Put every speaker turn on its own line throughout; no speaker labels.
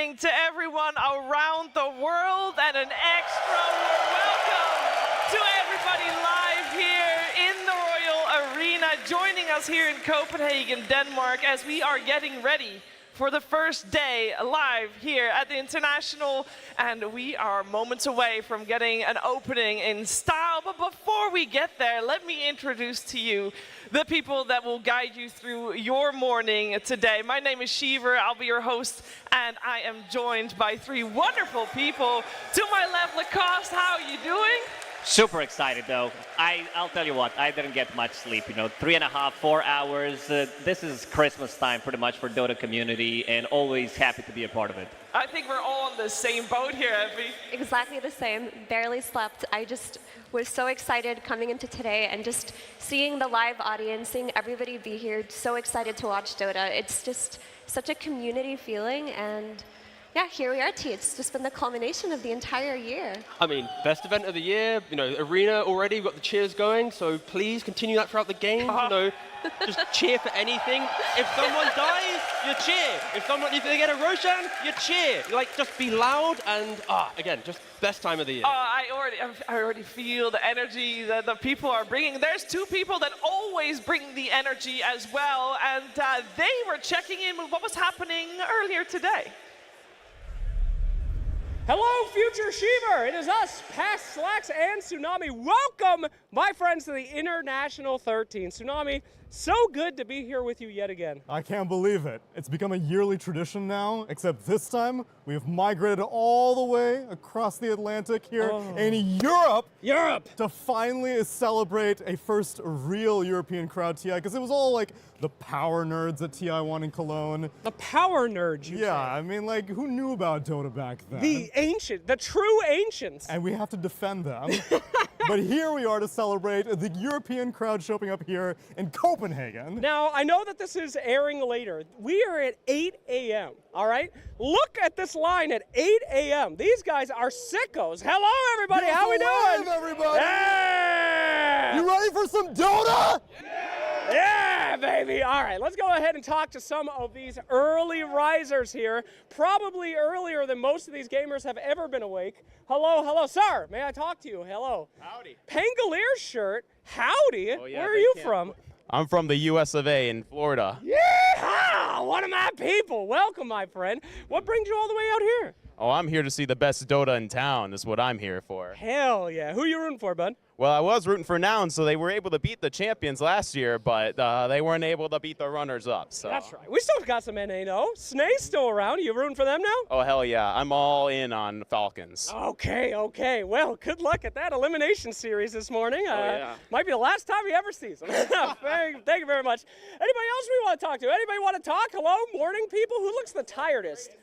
morning to everyone around the world, and an extra warm welcome to everybody live here in the Royal Arena, joining us here in Copenhagen, Denmark, as we are getting ready for the first day live here at the International, and we are moments away from getting an opening in style. But before we get there, let me introduce to you the people that will guide you through your morning today. My name is Shiver, I'll be your host, and I am joined by three wonderful people. To my left, Lacoste, how are you doing?
Super excited though. I'll tell you what, I didn't get much sleep, 3.5, 4 hours. This is Christmas time pretty much for Dota community, and always happy to be a part of it.
I think we're all on the same boat here, Effie.
Exactly the same, barely slept. I just was so excited coming into today and just seeing the live audience, seeing everybody be here, so excited to watch Dota. It's just such a community feeling, and yeah, here we are, T. It's just been the culmination of the entire year.
I mean, best event of the year, arena already, we've got the cheers going, so please continue that throughout the game, just cheer for anything. If someone dies, you cheer. If they get a Roshan, you cheer. Just be loud and, again, just best time of the year.
I already feel the energy that the people are bringing. There's two people that always bring the energy as well, and they were checking in with what was happening earlier today.
Hello, future Shiver! It is us, Past Slacks and Tsunami. Welcome, my friends, to the International 13. Tsunami, so good to be here with you yet again.
I can't believe it. It's become a yearly tradition now, except this time we have migrated all the way across the Atlantic here in Europe to finally celebrate a first real European crowd TI, because it was all like the power nerds at TI1 in Cologne.
The power nerds, you say?
I mean, who knew about Dota back then?
The true ancients.
And we have to defend them. But here we are to celebrate the European crowd showing up here in Copenhagen.
Now, I know that this is airing later. We are at 8 a.m., all right? Look at this line at 8 a.m. These guys are sickos. Hello, everybody. How we doing?
Everybody.
Yeah!
You ready for some Dota?
Yeah, baby. All right, let's go ahead and talk to some of these early risers here. Probably earlier than most of these gamers have ever been awake. Hello, sir. May I talk to you? Hello.
Howdy.
Pangolier shirt. Howdy.
Oh, yeah,
Where are you
camp.
from?
I'm from the US of A in Florida.
Yeah, one of my people. Welcome, my friend. What brings you all the way out here?
Oh, I'm here to see the best Dota in town. That's what I'm here for.
Hell yeah. Who are you rooting for, bud?
Well, I was rooting for Noun, so they were able to beat the champions last year, but they weren't able to beat the runners-up. So.
That's right. We still got some NA, though. Snake's still around. You rooting for them now?
Oh, hell yeah. I'm all in on Falcons.
Okay. Well, good luck at that elimination series this morning.
Yeah.
Might be the last time he ever sees them. Thank you very much. Anybody else we want to talk to? Anybody want to talk? Hello, morning people? Who looks the tiredest?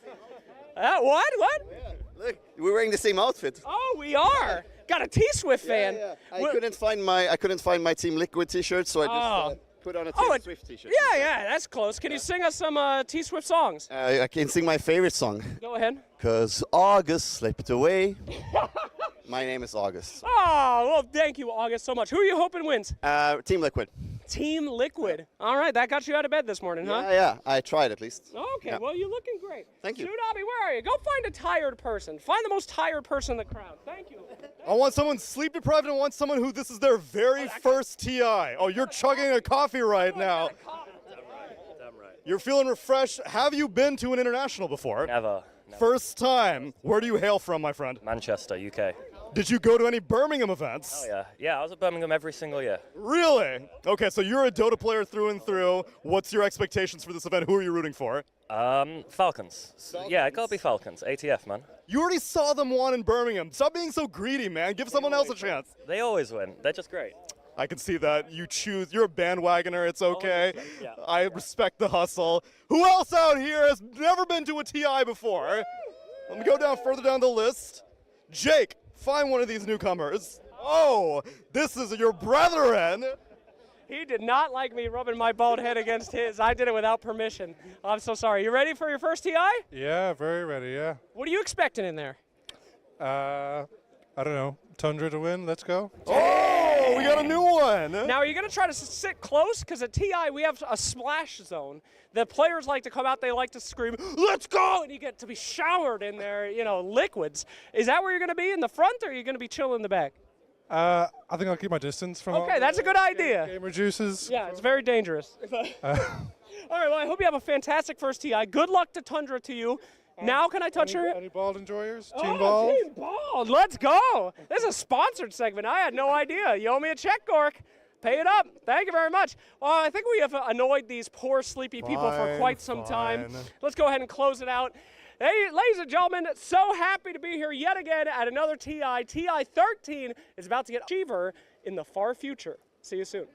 What?
Yeah, look, we're wearing the same outfit.
Oh, we are. Got a T-Swift fan.
Yeah. I couldn't find my Team Liquid T-shirt, so I just put on a Team Swift T-shirt.
Yeah, that's close. Can you sing us some T-Swift songs?
I can sing my favorite song.
Go ahead.
'Cause August slipped away. My name is August.
Oh, well, thank you, August, so much. Who are you hoping wins?
Team Liquid.
Team Liquid. All right, that got you out of bed this morning, huh?
Yeah, I tried at least.
Okay,
Yeah.
well, you're looking great.
Thank you.
Tsunami, where are you? Go find a tired person. Find the most tired person in the crowd. Thank you.
I want someone sleep deprived, and I want someone who this is their very first TI. Oh, you're chugging a coffee right now.
Damn right.
You're feeling refreshed. Have you been to an international before?
Never.
First time. Where do you hail from, my friend?
Manchester, UK.
Did you go to any Birmingham events?
Oh yeah. Yeah, I was at Birmingham every single year.
Really? Okay, so you're a Dota player through and through. What's your expectations for this event? Who are you rooting for?
Falcons. Yeah, it gotta be Falcons. ATF, man.
You already saw them won in Birmingham. Stop being so greedy, man. Give someone else a chance.
They always win. They're just great.
I can see that. You're a bandwagoner. It's okay.
Yeah.
I respect the hustle. Who else out here has never been to a TI before? Let me go further down the list. Jake, find one of these newcomers. Oh, this is your brethren.
He did not like me rubbing my bald head against his. I did it without permission. I'm so sorry. You ready for your first TI?
Yeah, very ready, yeah.
What are you expecting in there?
I don't know. Tundra to win, let's go.
Oh, we got a new one. fun.
Now, are you going to try to sit close? Because at TI, we have a splash zone. The players like to come out, they like to scream, let's go! And you get to be showered in their, liquids. Is that where you're going to be, in the front, or are you going to be chilling in the back?
I think I'll keep my distance from
Okay, that's a good idea.
gamer juices.
Yeah, it's very dangerous. All right, well, I hope you have a fantastic first TI. Good luck to Tundra to you. Now can I touch her?
Any ball enjoyers?
Oh,
Team ball?
Team ball. Let's go. This is a sponsored segment. I had no idea. You owe me a check, Gork. Pay it up. Thank you very much. Well, I think we have annoyed these poor sleepy people for quite some time. Let's go ahead and close it out. Hey, ladies and gentlemen, so happy to be here yet again at another TI. TI 13 is about to get Achiever in the far future. See you soon.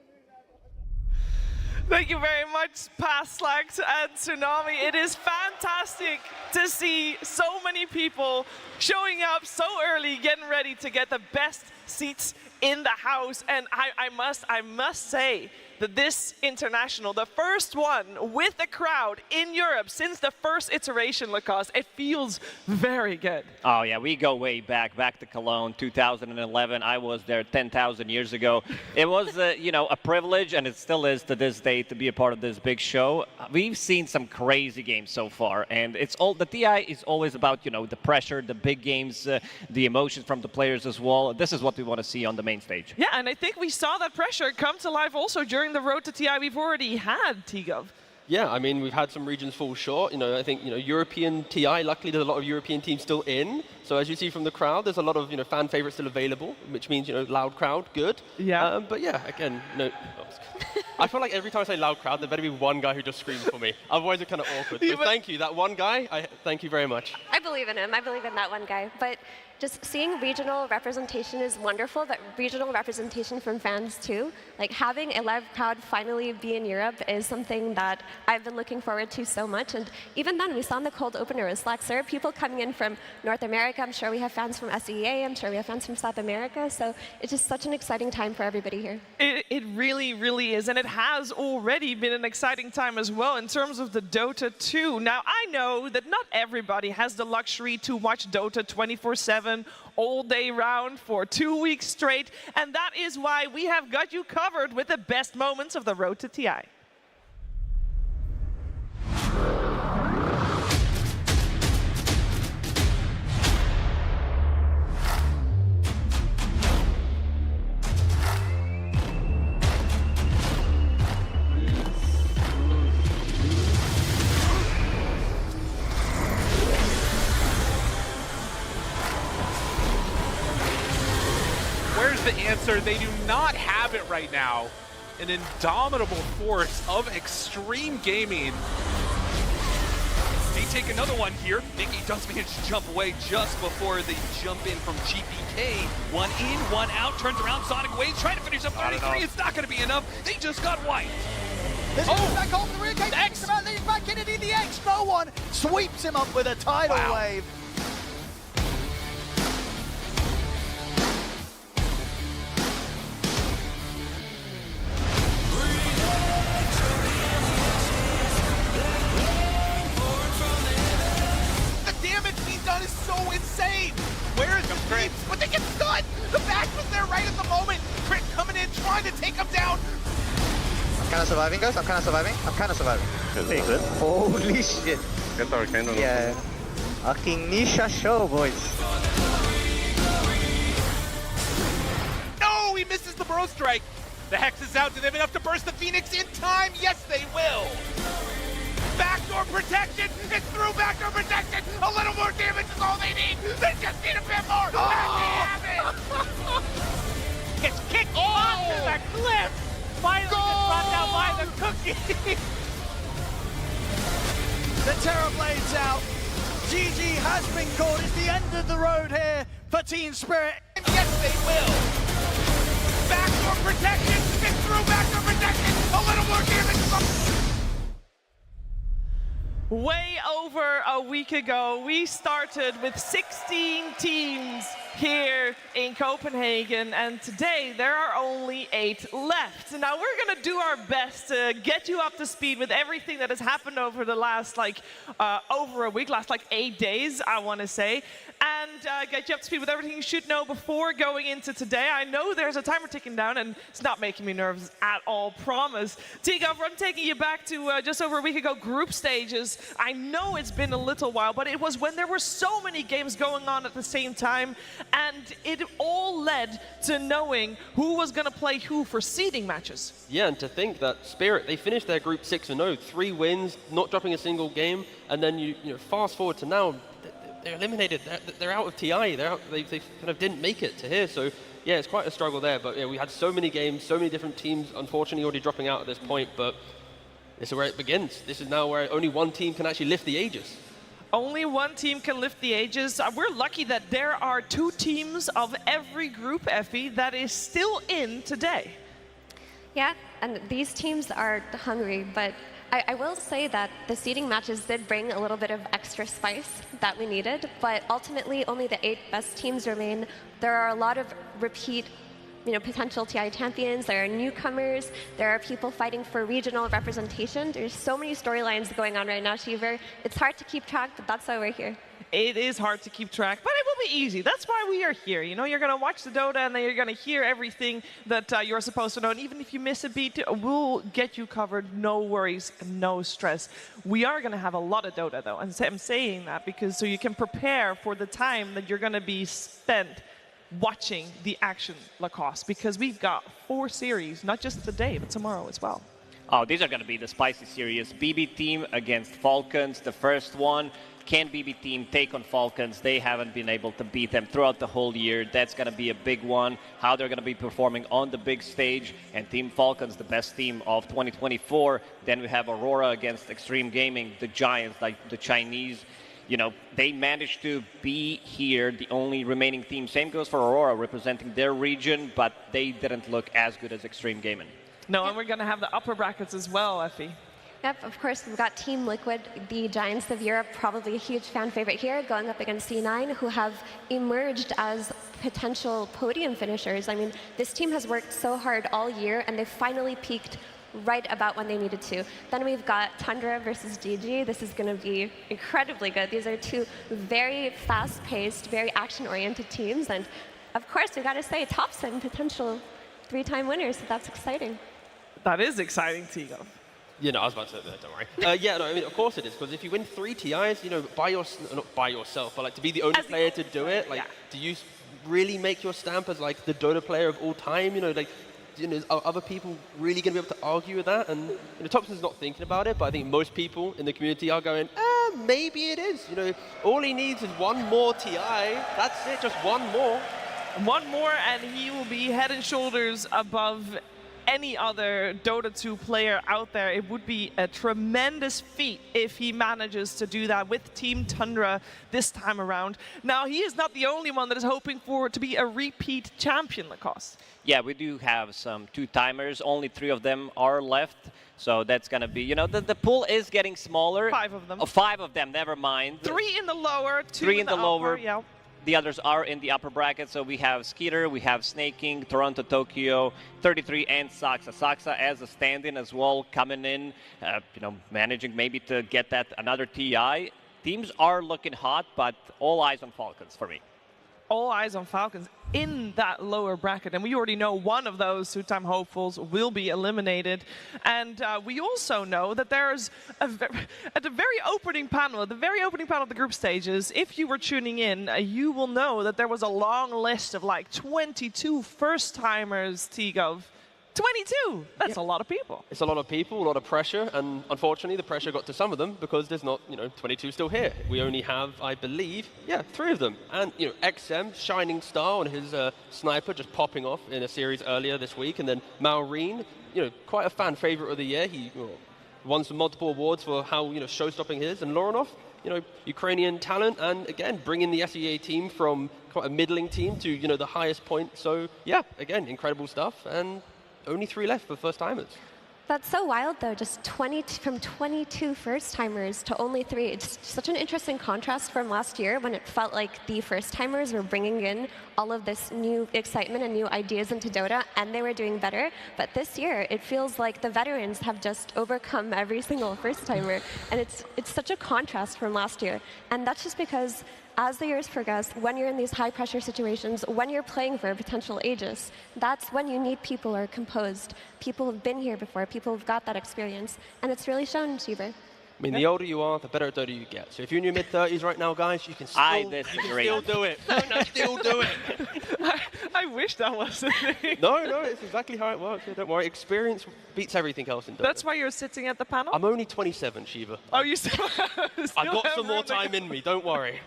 Thank you very much, Paslax and Tsunami. It is fantastic to see so many people showing up so early, getting ready to get the best seats in the house. And I must say that this international, the first one with a crowd in Europe since the first iteration, Lacoste, it feels very good.
Oh yeah, we go way back to Cologne, 2011. I was there 10,000 years ago. It was, a privilege, and it still is to this day, to be a part of this big show. We've seen some crazy games so far, and the TI is always about, the pressure, the big games, the emotions from the players as well. This is what we want to see on the main stage.
Yeah, and I think we saw that pressure come to life also during the road to TI we've already had, T-Gov.
Yeah, I mean, we've had some regions fall short. I think, European TI, luckily there's a lot of European teams still in. So as you see from the crowd, there's a lot of, fan favorites still available, which means, loud crowd, good.
Yeah.
But yeah, again, I feel like every time I say loud crowd, there better be one guy who just screams for me. Otherwise, it's kind of awkward. So thank you, that one guy, thank you very much.
I believe in him. I believe in that one guy. But just seeing regional representation is wonderful, but regional representation from fans too. Like having a live crowd finally be in Europe is something that I've been looking forward to so much. And even then, we saw in the cold opener with Slacks, there are people coming in from North America. I'm sure we have fans from SEA. I'm sure we have fans from South America. So it's just such an exciting time for everybody here.
It really, really is. And it has already been an exciting time as well in terms of the Dota 2. Now, I know that not everybody has the luxury to watch Dota 24/7 all day round for 2 weeks straight. And that is why we have got you covered with the best moments of the road to TI.
Where's the answer? They do not have it right now. An indomitable force of extreme gaming. They take another one here. Nikki does manage to jump away just before the jump in from GPK. One in, one out, turns around, Sonic Wave, trying to finish up 33. It's not going to be enough. They just got wiped.
This is back home the rear cage. X about leads back Kennedy. The X, no one sweeps him up with a tidal wave.
Is so insane. Where is the Crit? But they get stunned. The back was there right at the moment. Crit coming in, trying to take him down.
I'm kind of surviving, guys. I'm kind of surviving. Pretty good. Holy shit.
Get our candle.
Yeah. Fucking Nisha show, boys.
No, he misses the Bro Strike. The Hex is out. Do they have enough to burst the Phoenix in time? Yes, they will. Backdoor protection! It's through backdoor protection! A little more damage is all they need! They just need a bit more! Oh! And they have it! Gets kicked off to the cliff! Finally gets brought down by the cookie!
The Terror Blade's out. GG has been called. It's the end of the road here for Team Spirit.
And yes, they will! Backdoor protection! It's through backdoor protection! A little more damage is all...
Way over a week ago, we started with 16 teams here in Copenhagen, and today there are only 8 left. Now we're gonna do our best to get you up to speed with everything that has happened over the last over a week, last 8 days, I want to say, and get you up to speed with everything you should know before going into today. I know there's a timer ticking down, and it's not making me nervous at all, promise. Tigov, I'm taking you back to just over a week ago, group stages. I know it's been a little while, but it was when there were so many games going on at the same time, and it all led to knowing who was going to play who for seeding matches.
Yeah, and to think that Spirit, they finished their group 6-0, 3 wins, not dropping a single game, and then you fast forward to now, they're eliminated. They're out of TI. They kind of didn't make it to here. So yeah, it's quite a struggle there. But yeah, we had so many games, so many different teams, unfortunately already dropping out at this point. But this is where it begins. This is now where only one team can actually lift the Aegis.
Only one team can lift the Aegis. We're lucky that there are 2 teams of every group, Effie, that is still in today.
Yeah, and these teams are hungry, but I will say that the seeding matches did bring a little bit of extra spice that we needed, but ultimately only the 8 best teams remain. There are a lot of repeat potential TI champions, there are newcomers, there are people fighting for regional representation. There's so many storylines going on right now, Shiver. It's hard to keep track, but that's why we're here.
It is hard to keep track, but it will be easy. That's why we are here. You're going to watch the Dota, and then you're going to hear everything that you're supposed to know. And even if you miss a beat, we'll get you covered. No worries, no stress. We are going to have a lot of Dota, though. And I'm saying that because so you can prepare for the time that you're going to be spent watching the action Lacoste, because we've got 4 series, not just today, but tomorrow as well.
Oh, these are going to be the spicy series. BB team against Falcons, the first one. Can BB team take on Falcons? They haven't been able to beat them throughout the whole year. That's going to be a big one. How they're going to be performing on the big stage. And Team Falcons, the best team of 2024. Then we have Aurora against Extreme Gaming, the giants, like the Chinese. They managed to be here, the only remaining team. Same goes for Aurora, representing their region, but they didn't look as good as Extreme Gaming.
No, and we're going to have the upper brackets as well, Effie.
Yep, of course, we've got Team Liquid, the Giants of Europe, probably a huge fan favorite here, going up against C9, who have emerged as potential podium finishers. I mean, this team has worked so hard all year, and they finally peaked right about when they needed to. Then we've got Tundra versus GG. This is going to be incredibly good. These are 2 very fast-paced, very action-oriented teams, and of course, we got to say, Topson, potential 3-time winners, so that's exciting.
That is exciting, Tigo.
I was about to say that, don't worry. Yeah, no, I mean, of course it is, because if you win 3 TIs, not by yourself, but to be the only player to do it, do you really make your stamp as the Dota player of all time? Are other people really going to be able to argue with that? And Thompson's not thinking about it, but I think most people in the community are going, maybe it is. All he needs is 1 more TI. That's it, just 1 more.
1 more, and he will be head and shoulders above any other Dota 2 player out there. It would be a tremendous feat if he manages to do that with Team Tundra this time around. Now, he is not the only one that is hoping for to be a repeat champion, Lacoste.
Yeah, we do have some 2-timers. Only 3 of them are left. So that's going to be, the pool is getting smaller.
5 of them.
Oh, 5 of them, never mind.
3 in the lower, 2
3
in the
lower.
upper, yeah.
The others are in the upper bracket, so we have Skeeter, we have Snake King, Toronto, Tokyo, 33, and Saxa. Saxa as a stand-in as well, coming in, managing maybe to get that another TI. Teams are looking hot, but all eyes on Falcons for me.
All eyes on Falcons in that lower bracket, and we already know one of those 2-time hopefuls will be eliminated. And we also know that there's at the very opening panel of the group stages, if you were tuning in, you will know that there was a long list of 22 first-timers, Tigov. 22! That's a lot of people.
It's a lot of people, a lot of pressure, and unfortunately the pressure got to some of them because there's not, 22 still here. We only have, I believe, 3 of them. And, XM, shining star on his sniper, just popping off in a series earlier this week, and then Maureen, quite a fan favorite of the year. He won some multiple awards for how, show-stopping he is, and Loranov, Ukrainian talent, and again, bringing the SEA team from quite a middling team to, the highest point. So, yeah, again, incredible stuff, and only 3 left for first-timers.
That's so wild, though. Just from 22 first-timers to only 3. It's such an interesting contrast from last year when it felt like the first-timers were bringing in all of this new excitement and new ideas into Dota, and they were doing better. But this year, it feels like the veterans have just overcome every single first-timer, and it's such a contrast from last year. And that's just because as the years progress, when you're in these high-pressure situations, when you're playing for a potential Aegis, that's when you need people who are composed. People who've been here before, people who've got that experience. And it's really shown, Cheever.
I mean, the older you are, the better at Dota you get. So if you're in your mid-30s right now, guys, you can still do it. No, still do it.
I wish that was the thing.
No, it's exactly how it works. Yeah, don't worry. Experience beats everything else in Dota.
That's why you're sitting at the panel?
I'm only 27, Shiva.
Oh, you still
I've got some more time in me, don't worry.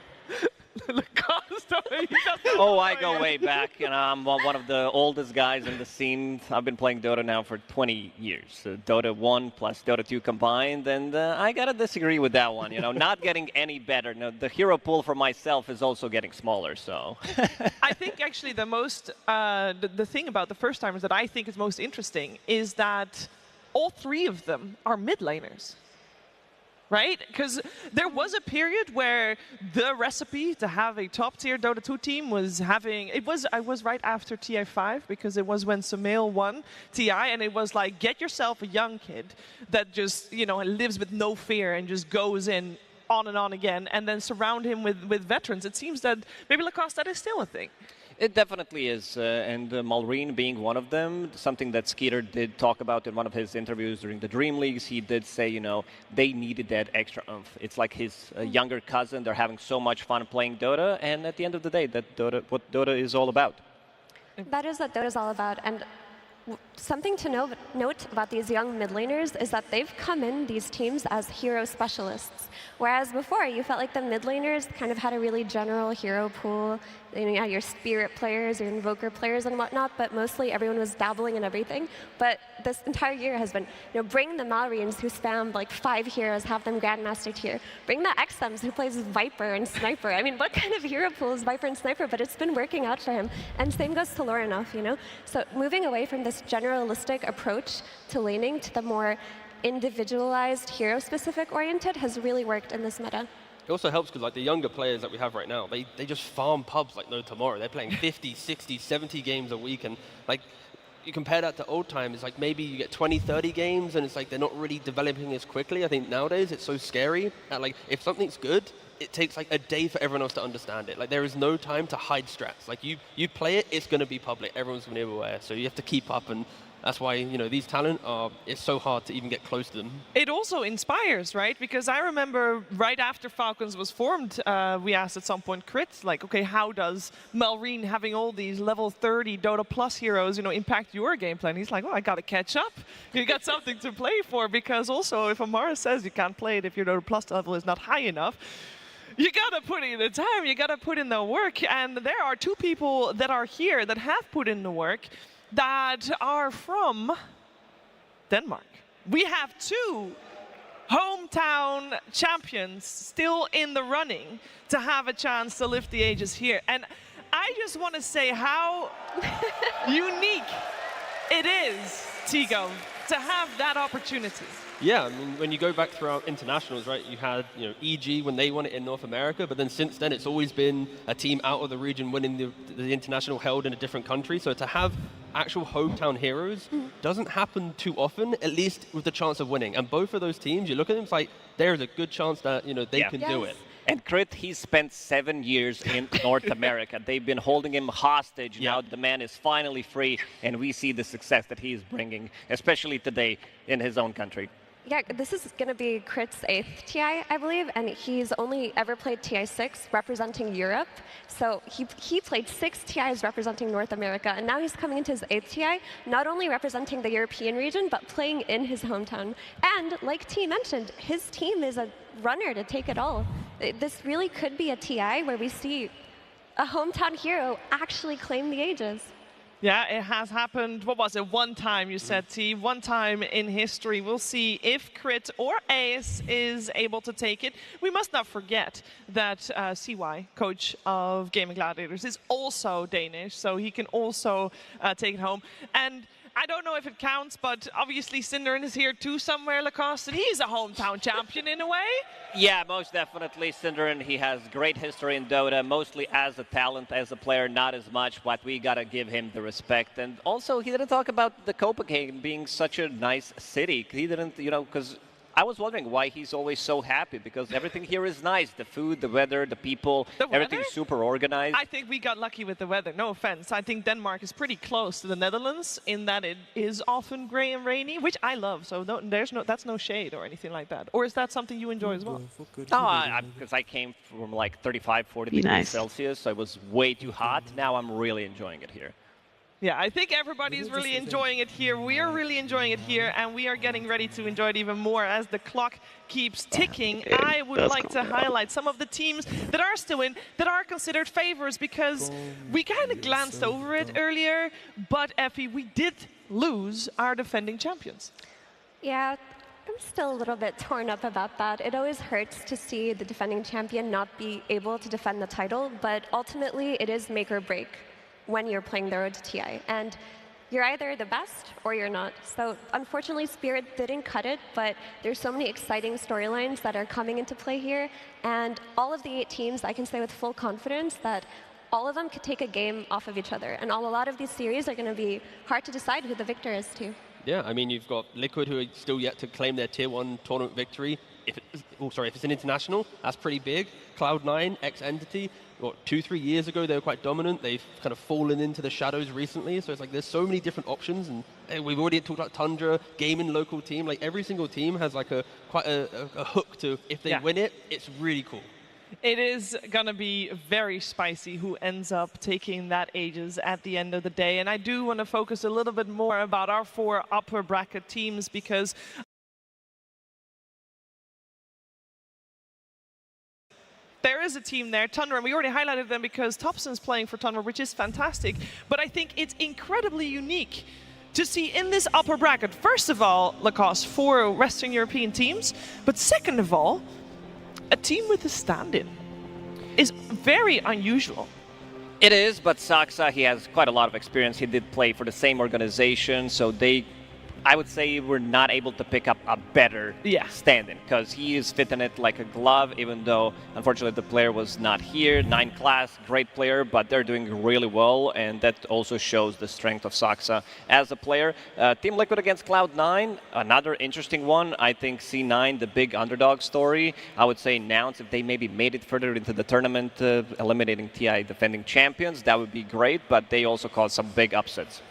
Oh, I go way back. You know, I'm one of the oldest guys in the scene. I've been playing Dota now for 20 years. Dota 1 plus Dota 2 combined, and I gotta disagree with that one. You know, not getting any better. No, the hero pool for myself is also getting smaller. So
I think actually the thing about the first timers that I think is most interesting is that all 3 of them are mid laners. Right? Because there was a period where the recipe to have a top-tier Dota 2 team was I was right after TI5, because it was when Sumail won TI, and it was like, get yourself a young kid that just, you know, lives with no fear and just goes in on and on again, and then surround him with veterans. It seems that maybe Lacoste, that is still a thing.
it definitely is, and Malrine being one of them, something that Skeeter did talk about in one of his interviews during the Dream Leagues. He did say, you know, they needed that extra oomph. It's like his younger cousin. They're having so much fun playing Dota, and at the end of the day, what Dota is all about.
That is what Dota is all about, and something to note about these young mid laners is that they've come in these teams as hero specialists, whereas before you felt like the mid laners kind of had a really general hero pool. You had your spirit players, your invoker players and whatnot, but mostly everyone was dabbling in everything. But this entire year has been, bring the Malrines who spam like 5 heroes, have them Grandmaster tier. Bring the XMs who plays Viper and Sniper. I mean, what kind of hero pool is Viper and Sniper? But it's been working out for him. And same goes to Lorinov, So moving away from this generalistic approach to laning to the more individualized, hero-specific oriented has really worked in this meta.
It also helps because like the younger players that we have right now, they just farm pubs like no tomorrow. They're playing 50, 60, 70 games a week, and like you compare that to old times, like maybe you get 20, 30 games and it's like they're not really developing as quickly. I think nowadays it's so scary that like if something's good, it takes like a day for everyone else to understand it. Like there is no time to hide strats. Like you play it, it's going to be public. Everyone's going to be aware. So you have to keep up, and that's why, these talent it's so hard to even get close to them.
It also inspires, right? Because I remember right after Falcons was formed, we asked at some point Crit, like, okay, how does Malrine having all these level 30 Dota Plus heroes, impact your gameplay? And he's like, well, I got to catch up. You got something to play for, because also if Amara says you can't play it if your Dota Plus level is not high enough, you gotta put in the time, you gotta put in the work. And there are 2 people that are here that have put in the work that are from Denmark. We have 2 hometown champions still in the running to have a chance to lift the Aegis here. And I just want to say how unique it is, Tigo, to have that opportunity.
Yeah, I mean, when you go back throughout internationals, right, you had, EG when they won it in North America, but then since then it's always been a team out of the region winning the international held in a different country. So to have actual hometown heroes doesn't happen too often, at least with the chance of winning. And both of those teams, you look at them, it's like there's a good chance that, they can do it.
And Crit, he spent 7 years in North America. They've been holding him hostage. Now the man is finally free, and we see the success that he is bringing, especially today in his own country.
Yeah, this is going to be Crit's 8th TI, I believe, and he's only ever played TI6 representing Europe. So he played 6 TIs representing North America, and now he's coming into his 8th TI, not only representing the European region, but playing in his hometown. And like T mentioned, his team is a runner to take it all. This really could be a TI where we see a hometown hero actually claim the Aegis.
Yeah, it has happened. What was it? One time, you said, T. One time in history. We'll see if Crit or Ace is able to take it. We must not forget that CY, coach of Gaming Gladiators, is also Danish, so he can also take it home. And I don't know if it counts, but obviously Synderen is here too somewhere, Lacoste, and he's a hometown champion in a way.
Yeah, most definitely. Synderen, he has great history in Dota, mostly as a talent, as a player, not as much, but we gotta give him the respect. And also, he didn't talk about the Copenhagen being such a nice city. He didn't, because I was wondering why he's always so happy, because everything here is nice. The food, the weather, the people, everything's super organized.
I think we got lucky with the weather, no offense. I think Denmark is pretty close to the Netherlands in that it is often gray and rainy, which I love, so that's no shade or anything like that. Or is that something you enjoy as well?
No, because I came from like 35, 40 degrees Celsius, so it was way too hot. Now I'm really enjoying it here.
Yeah, I think everybody's really enjoying it here. We are really enjoying it here, and we are getting ready to enjoy it even more as the clock keeps ticking. I would like to highlight some of the teams that are still in, that are considered favorites, because we kind of glanced over it earlier, but Effie, we did lose our defending champions.
Yeah, I'm still a little bit torn up about that. It always hurts to see the defending champion not be able to defend the title, but ultimately it is make or break when you're playing the road to TI. And you're either the best or you're not. So unfortunately, Spirit didn't cut it, but there's so many exciting storylines that are coming into play here. And all of the 8 teams, I can say with full confidence that all of them could take a game off of each other. And a lot of these series are going to be hard to decide who the victor is too.
Yeah, I mean, you've got Liquid, who are still yet to claim their Tier 1 tournament victory. If it's an international, that's pretty big. Cloud9, ex-Entity, 2-3 years ago, they were quite dominant. They've kind of fallen into the shadows recently. So it's like there's so many different options. And we've already talked about Tundra, gaming local team. Like every single team has like quite a hook to, if they win it, it's really cool.
It is going to be very spicy who ends up taking that Aegis at the end of the day. And I do want to focus a little bit more about our 4 upper bracket teams, because there is a team there, Tundra, and we already highlighted them because Thompson's playing for Tundra, which is fantastic. But I think it's incredibly unique to see in this upper bracket, first of all, Lacoste, 4 Western European teams, but second of all, a team with a stand-in is very unusual.
It is, but Saxa, he has quite a lot of experience. He did play for the same organization, so I would say we're not able to pick up a better stand-in, because he is fitting it like a glove, even though, unfortunately, the player was not here. 9 class, great player, but they're doing really well, and that also shows the strength of Saxa as a player. Team Liquid against Cloud9, another interesting one. I think C9, the big underdog story, I would say Nouns, if they maybe made it further into the tournament, eliminating TI defending champions, that would be great, but they also caused some big upsets.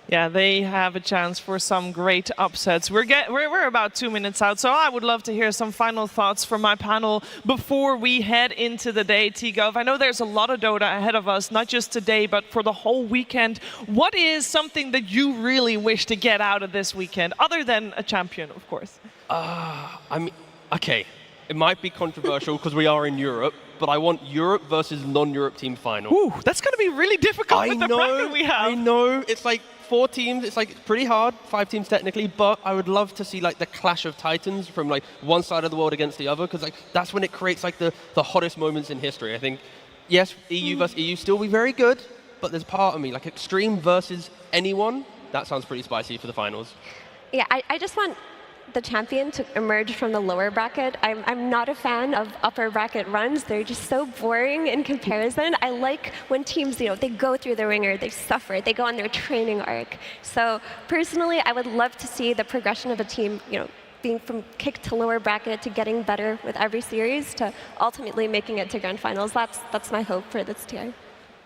Yeah, they have a chance for some great upsets. We're about 2 minutes out, so I would love to hear some final thoughts from my panel before we head into the day. T-Gov, I know there's a lot of Dota ahead of us, not just today, but for the whole weekend. What is something that you really wish to get out of this weekend, other than a champion, of course?
I mean, okay, it might be controversial because we are in Europe, but I want Europe versus non-Europe team final.
Ooh, that's going to be really difficult with the bracket we have.
I know, it's like 4 teams, it's like pretty hard, 5 teams technically, but I would love to see like the clash of titans from like one side of the world against the other, because like that's when it creates like the hottest moments in history. I think, yes, EU versus EU still be very good, but there's part of me, like Extreme versus anyone, that sounds pretty spicy for the finals.
Yeah, I just want the champion to emerge from the lower bracket. I'm not a fan of upper bracket runs. They're just so boring in comparison. I like when teams, they go through the ringer, they suffer, they go on their training arc. So personally, I would love to see the progression of a team, being from kick to lower bracket to getting better with every series to ultimately making it to grand finals. That's my hope for this TI.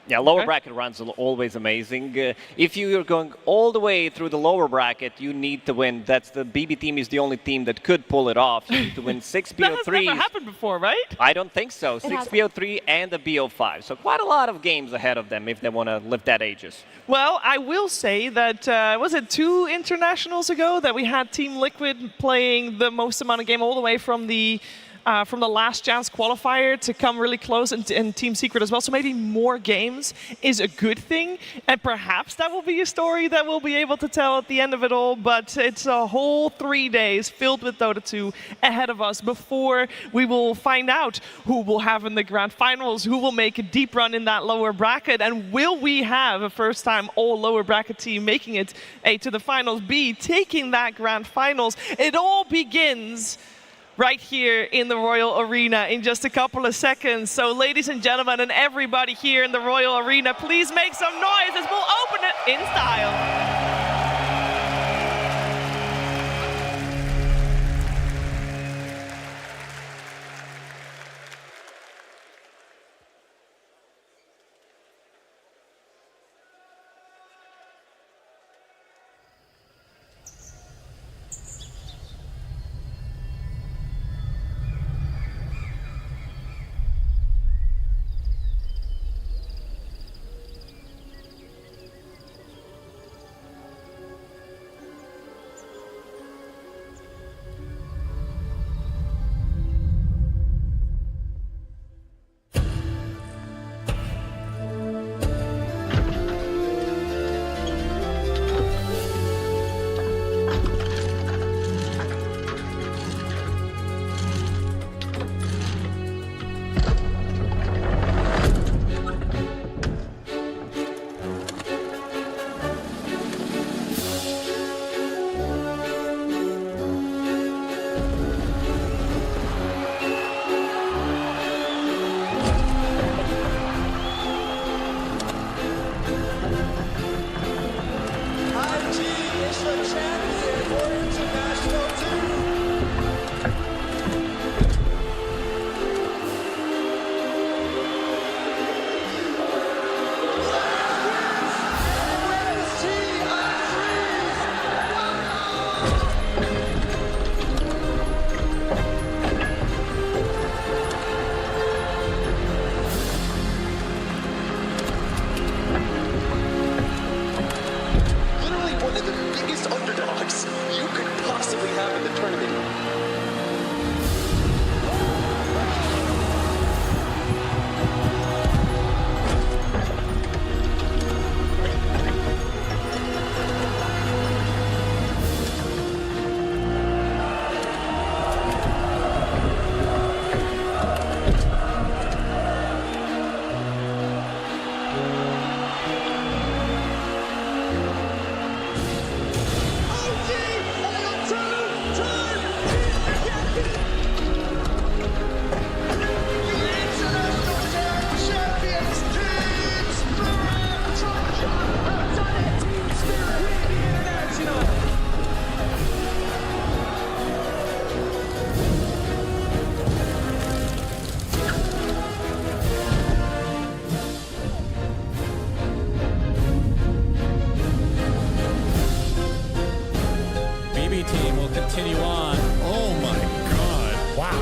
Yeah, lower bracket runs are always amazing. If you're going all the way through the lower bracket, you need to win. That's the BB team is the only team that could pull it off. You need to win 6 BO3s.
That has never happened before, right?
I don't think so. 6 BO3 and a BO5. So quite a lot of games ahead of them if they want to lift that Aegis.
Well, I will say that, was it 2 internationals ago that we had Team Liquid playing the most amount of game all the way from the from the last chance qualifier to come really close in Team Secret as well. So maybe more games is a good thing. And perhaps that will be a story that we'll be able to tell at the end of it all. But it's a whole 3 days filled with Dota 2 ahead of us before we will find out who we'll have in the grand finals, who will make a deep run in that lower bracket, and will we have a first-time all lower bracket team making it A, to the finals, B, taking that grand finals. It all begins right here in the Royal Arena in just a couple of seconds. So ladies and gentlemen, and everybody here in the Royal Arena, please make some noise as we'll open it in style.
continue on. Oh my God. Wow.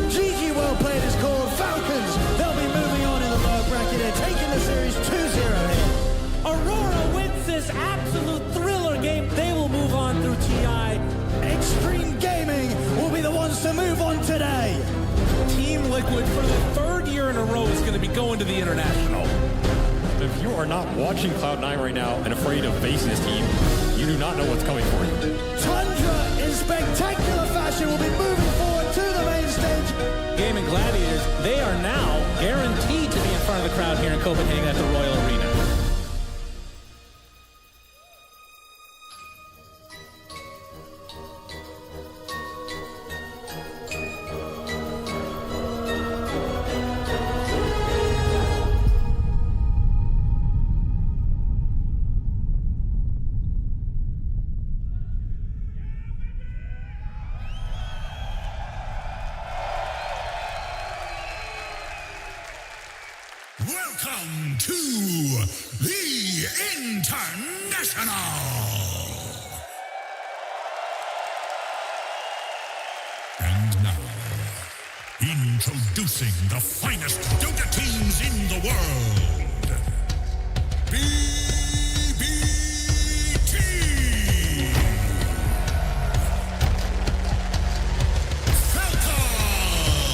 GG well played is called Falcons. They'll be moving on in the lower bracket and taking the series 2-0 here.
Aurora wins this absolute thriller game. They will move on through TI.
Extreme Gaming will be the ones to move on today.
Team Liquid for the third year in a row is going to be going to the International.
If you are not watching Cloud9 right now and afraid of facing this team, you do not know what's coming for you.
Tundra in spectacular fashion will be moving forward to the main stage.
Gaming Gladiators, they are now guaranteed to be in front of the crowd here in Copenhagen at the Royal Arena.
Welcome to the International! And now, introducing the finest Dota teams in the world. BBT! Falcons!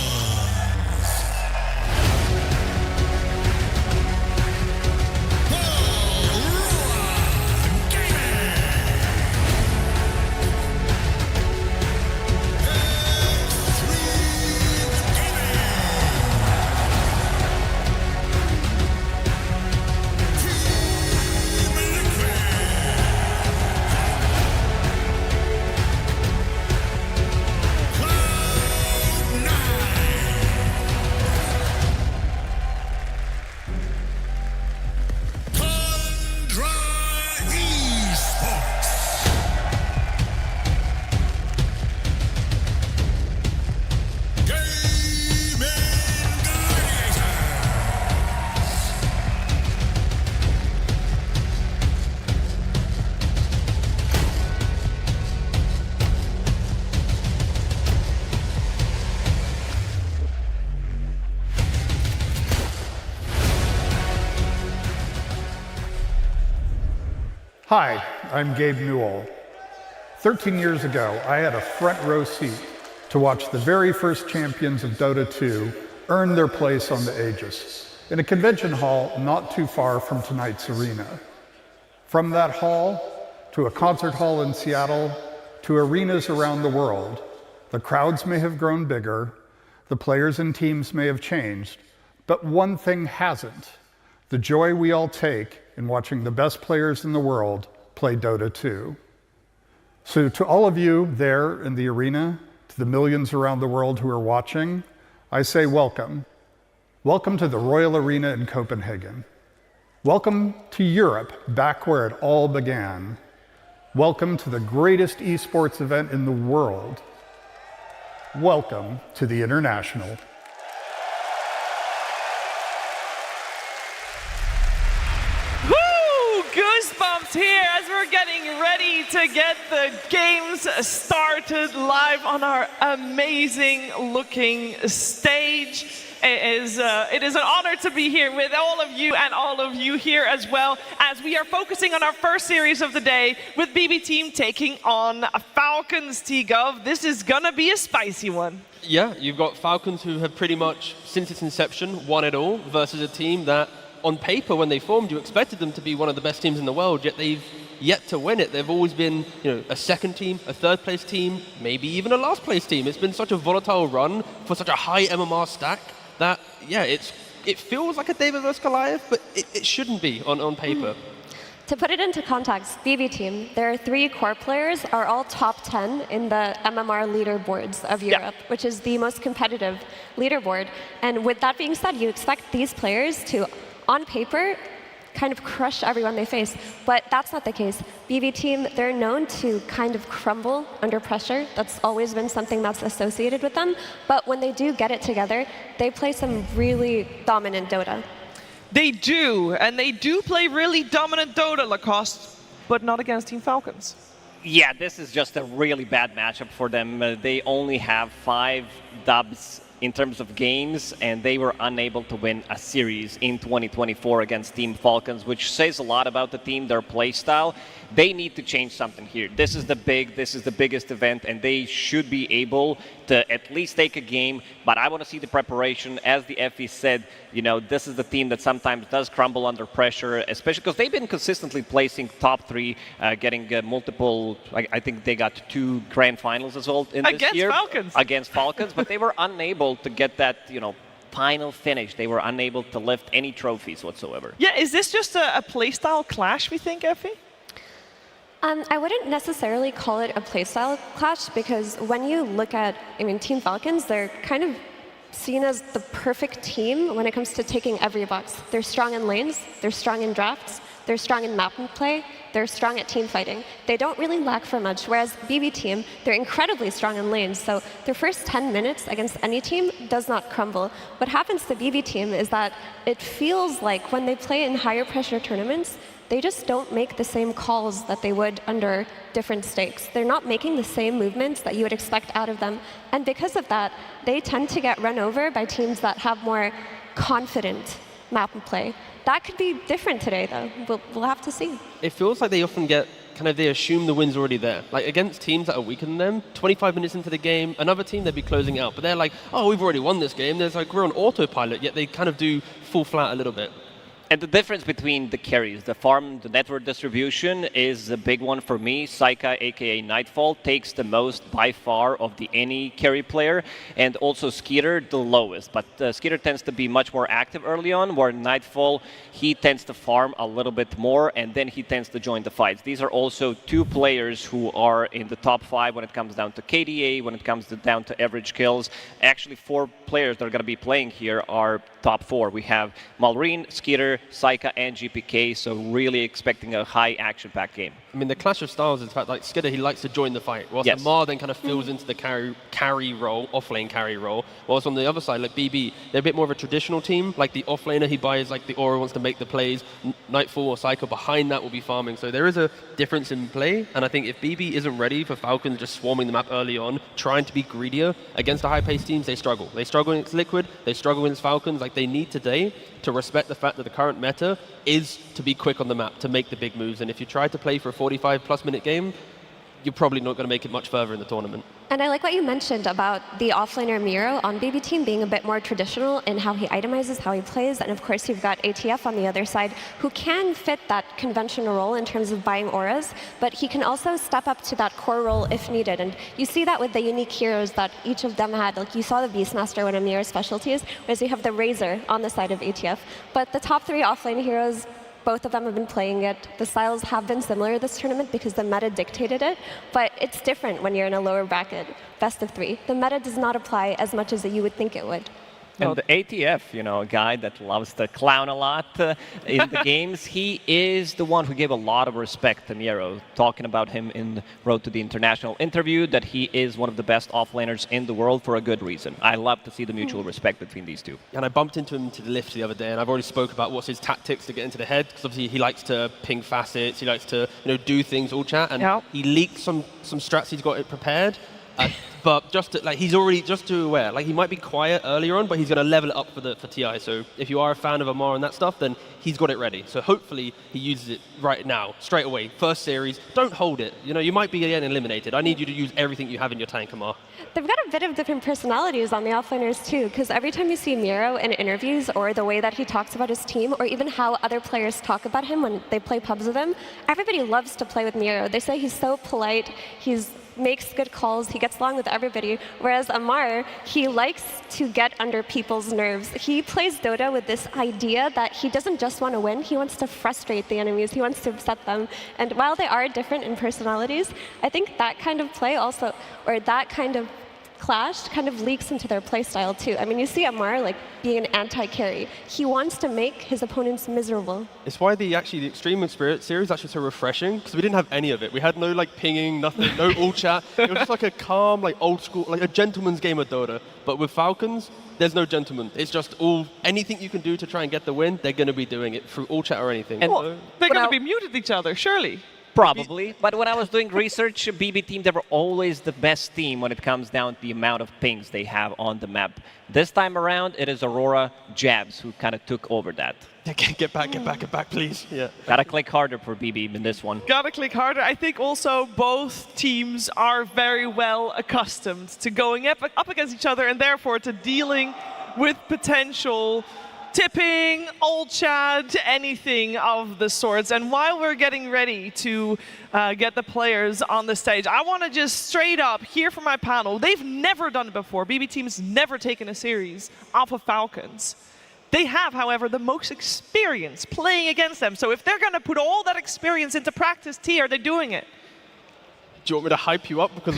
Hi, I'm Gabe Newell. 13 years ago, I had a front row seat to watch the very first champions of Dota 2 earn their place on the Aegis in a convention hall not too far from tonight's arena. From that hall to a concert hall in Seattle to arenas around the world, the crowds may have grown bigger, the players and teams may have changed, but one thing hasn't: the joy we all take in watching the best players in the world play Dota 2. So to all of you there in the arena, to the millions around the world who are watching, I say welcome. Welcome to the Royal Arena in Copenhagen. Welcome to Europe, back where it all began. Welcome to the greatest esports event in the world. Welcome to the International.
Goosebumps here as we're getting ready to get the games started live on our amazing looking stage. It is an honor to be here with all of you and all of you here as well, as we are focusing on our first series of the day with BB Team taking on Falcons. T-Gov, this is gonna be a spicy one.
Yeah, you've got Falcons who have pretty much, since its inception, won it all, versus a team that, on paper, when they formed, you expected them to be one of the best teams in the world, yet they've yet to win it. They've always been, a second team, a third place team, maybe even a last place team. It's been such a volatile run for such a high MMR stack that, yeah, it feels like a David vs. Goliath, but it shouldn't be on paper.
To put it into context, BB Team, their 3 core players are all top 10 in the MMR leaderboards of Europe, which is the most competitive leaderboard. And with that being said, you expect these players to, on paper, kind of crush everyone they face. But that's not the case. BB Team, they're known to kind of crumble under pressure. That's always been something that's associated with them. But when they do get it together, they play some really dominant Dota.
They do, and they do play really dominant Dota, Lacoste, but not against Team Falcons.
Yeah, this is just a really bad matchup for them. They only have 5 dubs in terms of games, and they were unable to win a series in 2024 against Team Falcons, which says a lot about the team, their play style. They need to change something here. This is the biggest event, and they should be able to at least take a game, but I want to see the preparation. As the FE said, this is the team that sometimes does crumble under pressure, especially because they've been consistently placing top 3, getting multiple, I think they got 2 grand finals as well in this year. Against Falcons, but they were unable to get that, final finish. They were unable to lift any trophies whatsoever.
Yeah, is this just a playstyle clash, we think, Effie?
I wouldn't necessarily call it a playstyle clash, because when you look at, Team Falcons, they're kind of seen as the perfect team when it comes to taking every box. They're strong in lanes, they're strong in drafts, they're strong in map and play, they're strong at team fighting. They don't really lack for much, whereas BB Team, they're incredibly strong in lanes, so their first 10 minutes against any team does not crumble. What happens to BB Team is that it feels like when they play in higher pressure tournaments, they just don't make the same calls that they would under different stakes. They're not making the same movements that you would expect out of them. And because of that, they tend to get run over by teams that have more confident map and play. That could be different today, though. We'll have to see.
It feels like they often get, they assume the win's already there. Like, against teams that are weaker than them, 25 minutes into the game, another team, they'd be closing out. But they're like, oh, we've already won this game. There's we're on autopilot, yet they kind of do fall flat a little bit.
And the difference between the carries, the farm, the network distribution is a big one for me. Saika, aka Nightfall, takes the most by far of any carry player, and also Skeeter the lowest. But Skeeter tends to be much more active early on, where Nightfall, he tends to farm a little bit more, and then he tends to join the fights. These are also 2 players who are in the top 5 when it comes down to KDA, when it comes down to average kills. Actually, 4 players that are going to be playing here are top 4. We have Malrine, Skeeter, Saika, and GPK, so really expecting a high action-packed game.
The clash of styles is the fact, like, Skidder, he likes to join the fight, whilst Amar then kind of fills into the carry role, off-lane carry role, whilst on the other side, like BB, they're a bit more of a traditional team. Like, the off-laner, he buys, the aura, wants to make the plays. Nightfall or Saika behind that will be farming, so there is a difference in play, and I think if BB isn't ready for Falcons just swarming the map early on, trying to be greedier against the high-paced teams, they struggle. They struggle against Liquid, they struggle against Falcons. like they need today to respect the fact that the current meta is to be quick on the map, to make the big moves. And if you try to play for a 45+ minute game, you're probably not going to make it much further in the tournament.
And I like what you mentioned about the offlaner Miro on BB Team being a bit more traditional in how he itemizes, how he plays. And of course, you've got ATF on the other side, who can fit that conventional role in terms of buying auras, but he can also step up to that core role if needed. And you see that with the unique heroes that each of them had. Like you saw the Beastmaster, one of Miro's specialties, whereas you have the Razor on the side of ATF. But the top 3 offlane heroes, both of them have been playing it. The styles have been similar this tournament because the meta dictated it, but it's different when you're in a lower bracket, best of 3. The meta does not apply as much as you would think it would.
And the ATF, you know, a guy that loves to clown a lot in the games, he is the one who gave a lot of respect to Miro, talking about him in the Road to the International interview, that he is one of the best offlaners in the world for a good reason. I love to see the mutual respect between these two.
And I bumped into him to the lift the other day, and I've already spoke about what's his tactics to get into the head, because obviously he likes to ping facets, he likes to do things all chat, and he leaked some strats he's got it prepared. But he's already just too aware. Like he might be quiet earlier on, but he's going to level it up for TI. So if you are a fan of Amar and that stuff, then he's got it ready. So hopefully he uses it right now, straight away. First series, don't hold it. You know, you might be getting eliminated. I need you to use everything you have in your tank, Amar.
They've got a bit of different personalities on the offlaners too, because every time you see Miro in interviews or the way that he talks about his team, or even how other players talk about him when they play pubs with him, everybody loves to play with Miro. They say he's so polite, makes good calls, he gets along with everybody, whereas Amar, he likes to get under people's nerves. He plays Dota with this idea that he doesn't just want to win, he wants to frustrate the enemies, he wants to upset them. And while they are different in personalities, I think that kind of play also, or that kind of clash kind of leaks into their playstyle too. I mean, you see Amar like being an anti-carry. He wants to make his opponents miserable.
It's why the Extreme Spirit series is actually so refreshing, because we didn't have any of it. We had no like pinging, nothing, no all chat. It was just like a calm, like old school, like a gentleman's game of Dota. But with Falcons, there's no gentleman. It's just anything you can do to try and get the win, they're going to be doing it through all chat or anything.
And they're going to be muted each other, surely.
Probably, but when I was doing research, BB Team, they were always the best team when it comes down to the amount of pings they have on the map. This time around, it is Aurora Jabs who kind of took over that.
Get back, please. Yeah.
Gotta click harder for BB in this one.
Gotta click harder. I think also both teams are very well accustomed to going up against each other and therefore to dealing with potential tipping, old chat, anything of the sorts. And while we're getting ready to get the players on the stage, I want to just straight up hear from my panel. They've never done it before. BB Team's never taken a series off of Falcons. They have, however, the most experience playing against them. So if they're going to put all that experience into practice, T, are they doing it?
Do you want me to hype you up? Because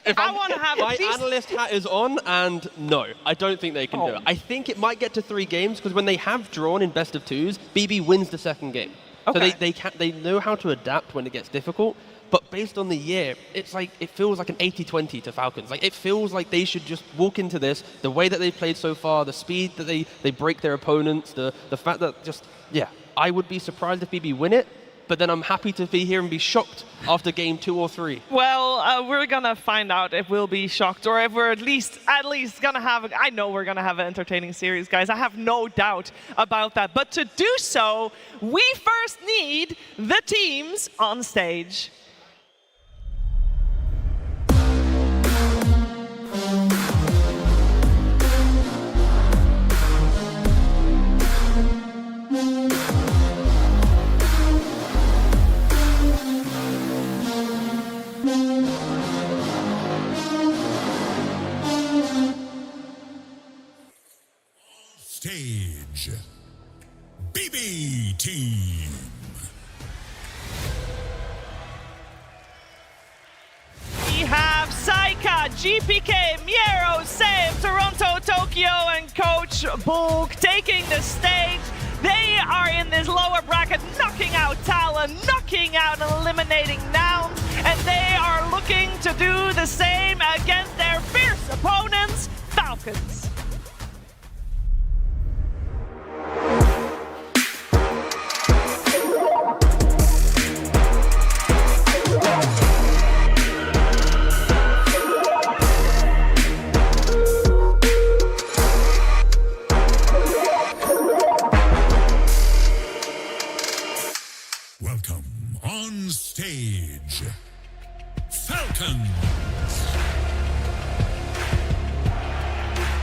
if
I want to have
my analyst hat is on, and no, I don't think they can do it. I think it might get to 3 games, because when they have drawn in best of 2s, BB wins the second game. Okay. So they know how to adapt when it gets difficult. But based on the year, it's like it feels like an 80-20 to Falcons. Like it feels like they should just walk into this, the way that they've played so far, the speed that they break their opponents, the fact that I would be surprised if BB win it. But then I'm happy to be here and be shocked after game 2 or 3.
Well, we're gonna find out if we'll be shocked, or if we're at least gonna have. I know we're gonna have an entertaining series, guys. I have no doubt about that. But to do so, we first need the teams on stage.
Stage. BB Team.
We have Saika, GPK, Miero, Save, Toronto, Tokyo, and Coach Bulk taking the stage. They are in this lower bracket, knocking out Talon, knocking out and eliminating Nouns, and they are looking to do the same against their fierce opponents, Falcons.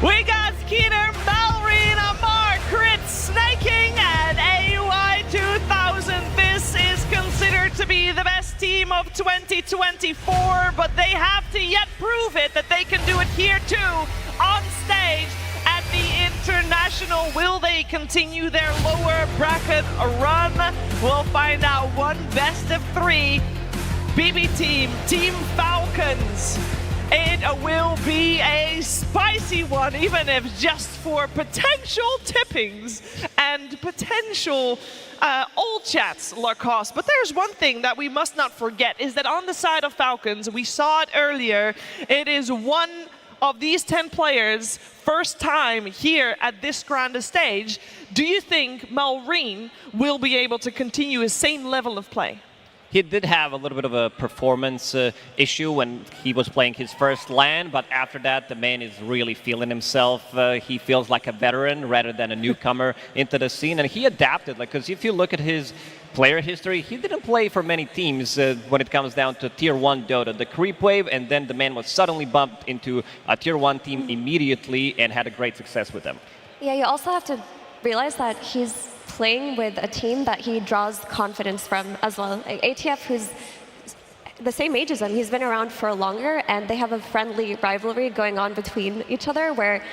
We got Skeeter, Mallory, Amar, Crit, Snaking, and AUI 2000. This is considered to be the best team of 2024, but they have to yet prove it that they can do it here too, on stage at the International. Will they continue their lower bracket run? We'll find out. One best of three. BB Team, Team Falcons. It will be a spicy one, even if just for potential tippings and potential old chats, Lacoste. But there's one thing that we must not forget, is that on the side of Falcons, we saw it earlier, it is one of these 10 players' first time here at this grand stage. Do you think Malrine will be able to continue his same level of play?
He did have a little bit of a performance issue when he was playing his first LAN, but after that, the man is really feeling himself. He feels like a veteran rather than a newcomer into the scene, and he adapted. Because if you look at his player history, he didn't play for many teams when it comes down to Tier 1 Dota. The creep wave, and then the man was suddenly bumped into a Tier 1 team immediately and had a great success with them.
Yeah, you also have to realize that he's playing with a team that he draws confidence from as well. Like ATF, who's the same age as him, he's been around for longer, and they have a friendly rivalry going on between each other where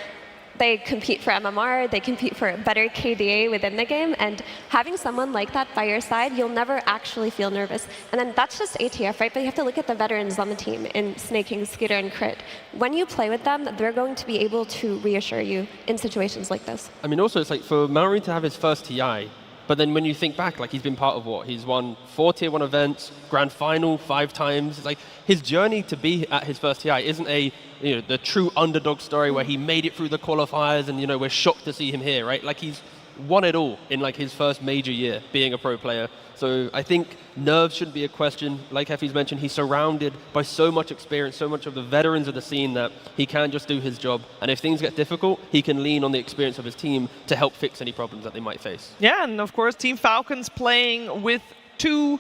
they compete for MMR, they compete for better KDA within the game, and having someone like that by your side, you'll never actually feel nervous. And then that's just ATF, right? But you have to look at the veterans on the team in Snaking, Skeeter, and Crit. When you play with them, they're going to be able to reassure you in situations like this.
I mean, also, it's like for Mallory to have his first TI, but then when you think back, like he's been part of what? He's won 4 Tier 1 events, Grand Final 5 times. It's like his journey to be at his first TI isn't the true underdog story where he made it through the qualifiers and, we're shocked to see him here, right? Like he's won it all in like his first major year being a pro player. So I think nerves shouldn't be a question. Like Effie's mentioned, he's surrounded by so much experience, so much of the veterans of the scene that he can just do his job. And if things get difficult, he can lean on the experience of his team to help fix any problems that they might face.
Yeah, and of course, Team Falcons playing with 2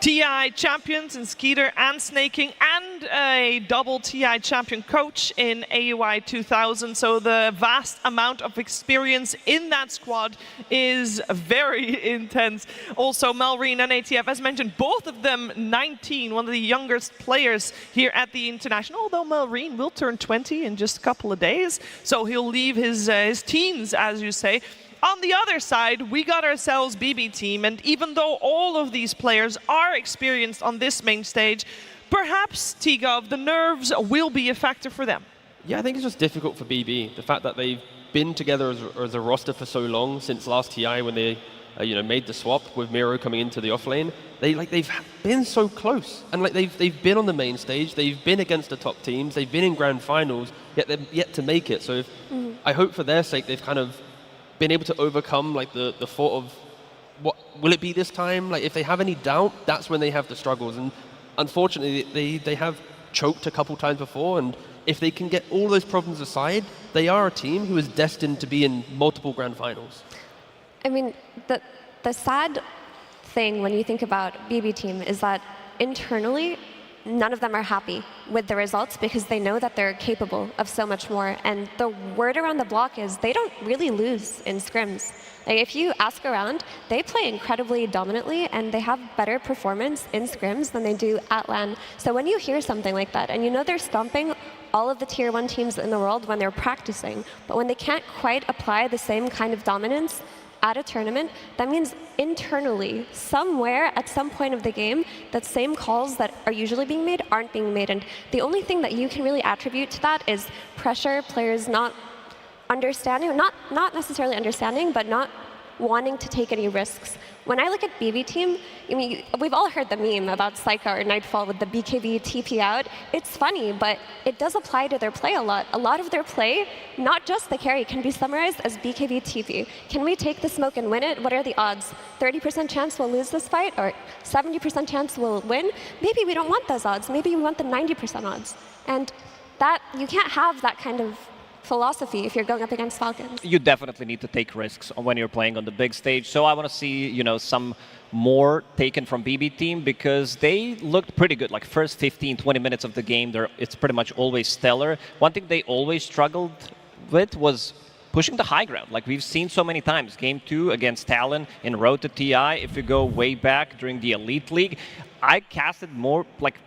TI champions in Skeeter and Snaking, and a double TI champion coach in AUI 2000. So the vast amount of experience in that squad is very intense. Also, Malrine and ATF, as mentioned, both of them 19, one of the youngest players here at the International, although Malrine will turn 20 in just a couple of days. So he'll leave his teens, as you say. On the other side, we got ourselves BB Team, and even though all of these players are experienced on this main stage, perhaps, T-Gov, the nerves will be a factor for them.
Yeah, I think it's just difficult for BB. The fact that they've been together as a roster for so long, since last TI when they made the swap with Miro coming into the offlane. They've been so close, and they've been on the main stage, they've been against the top teams, they've been in grand finals, yet they're yet to make it. So I hope for their sake they've kind of been able to overcome the thought of what will it be this time. Like if they have any doubt, that's when they have the struggles. And unfortunately, they have choked a couple times before. And if they can get all those problems aside, they are a team who is destined to be in multiple grand finals.
I mean, the sad thing when you think about BB Team is that internally, none of them are happy with the results because they know that they're capable of so much more. And the word around the block is they don't really lose in scrims. Like if you ask around, they play incredibly dominantly and they have better performance in scrims than they do at LAN. So when you hear something like that and you know they're stomping all of the Tier 1 teams in the world when they're practicing, but when they can't quite apply the same kind of dominance at a tournament, that means internally, somewhere at some point of the game, that same calls that are usually being made aren't being made. And the only thing that you can really attribute to that is pressure, players not understanding, not necessarily understanding, but not wanting to take any risks. When I look at BB Team, I mean, we've all heard the meme about Psycha or Nightfall with the BKB TP out. It's funny, but it does apply to their play a lot. A lot of their play, not just the carry, can be summarized as BKB TP. Can we take the smoke and win it? What are the odds? 30% chance we'll lose this fight, or 70% chance we'll win? Maybe we don't want those odds. Maybe we want the 90% odds. And that you can't have that kind of philosophy if you're going up against Falcons.
You definitely need to take risks when you're playing on the big stage. So I want to see, some more taken from BB team because they looked pretty good. Like first 15, 20 minutes of the game, it's pretty much always stellar. One thing they always struggled with was pushing the high ground. Like we've seen so many times. Game 2 against Talon in Road to TI, if you go way back during the Elite League, I casted more, like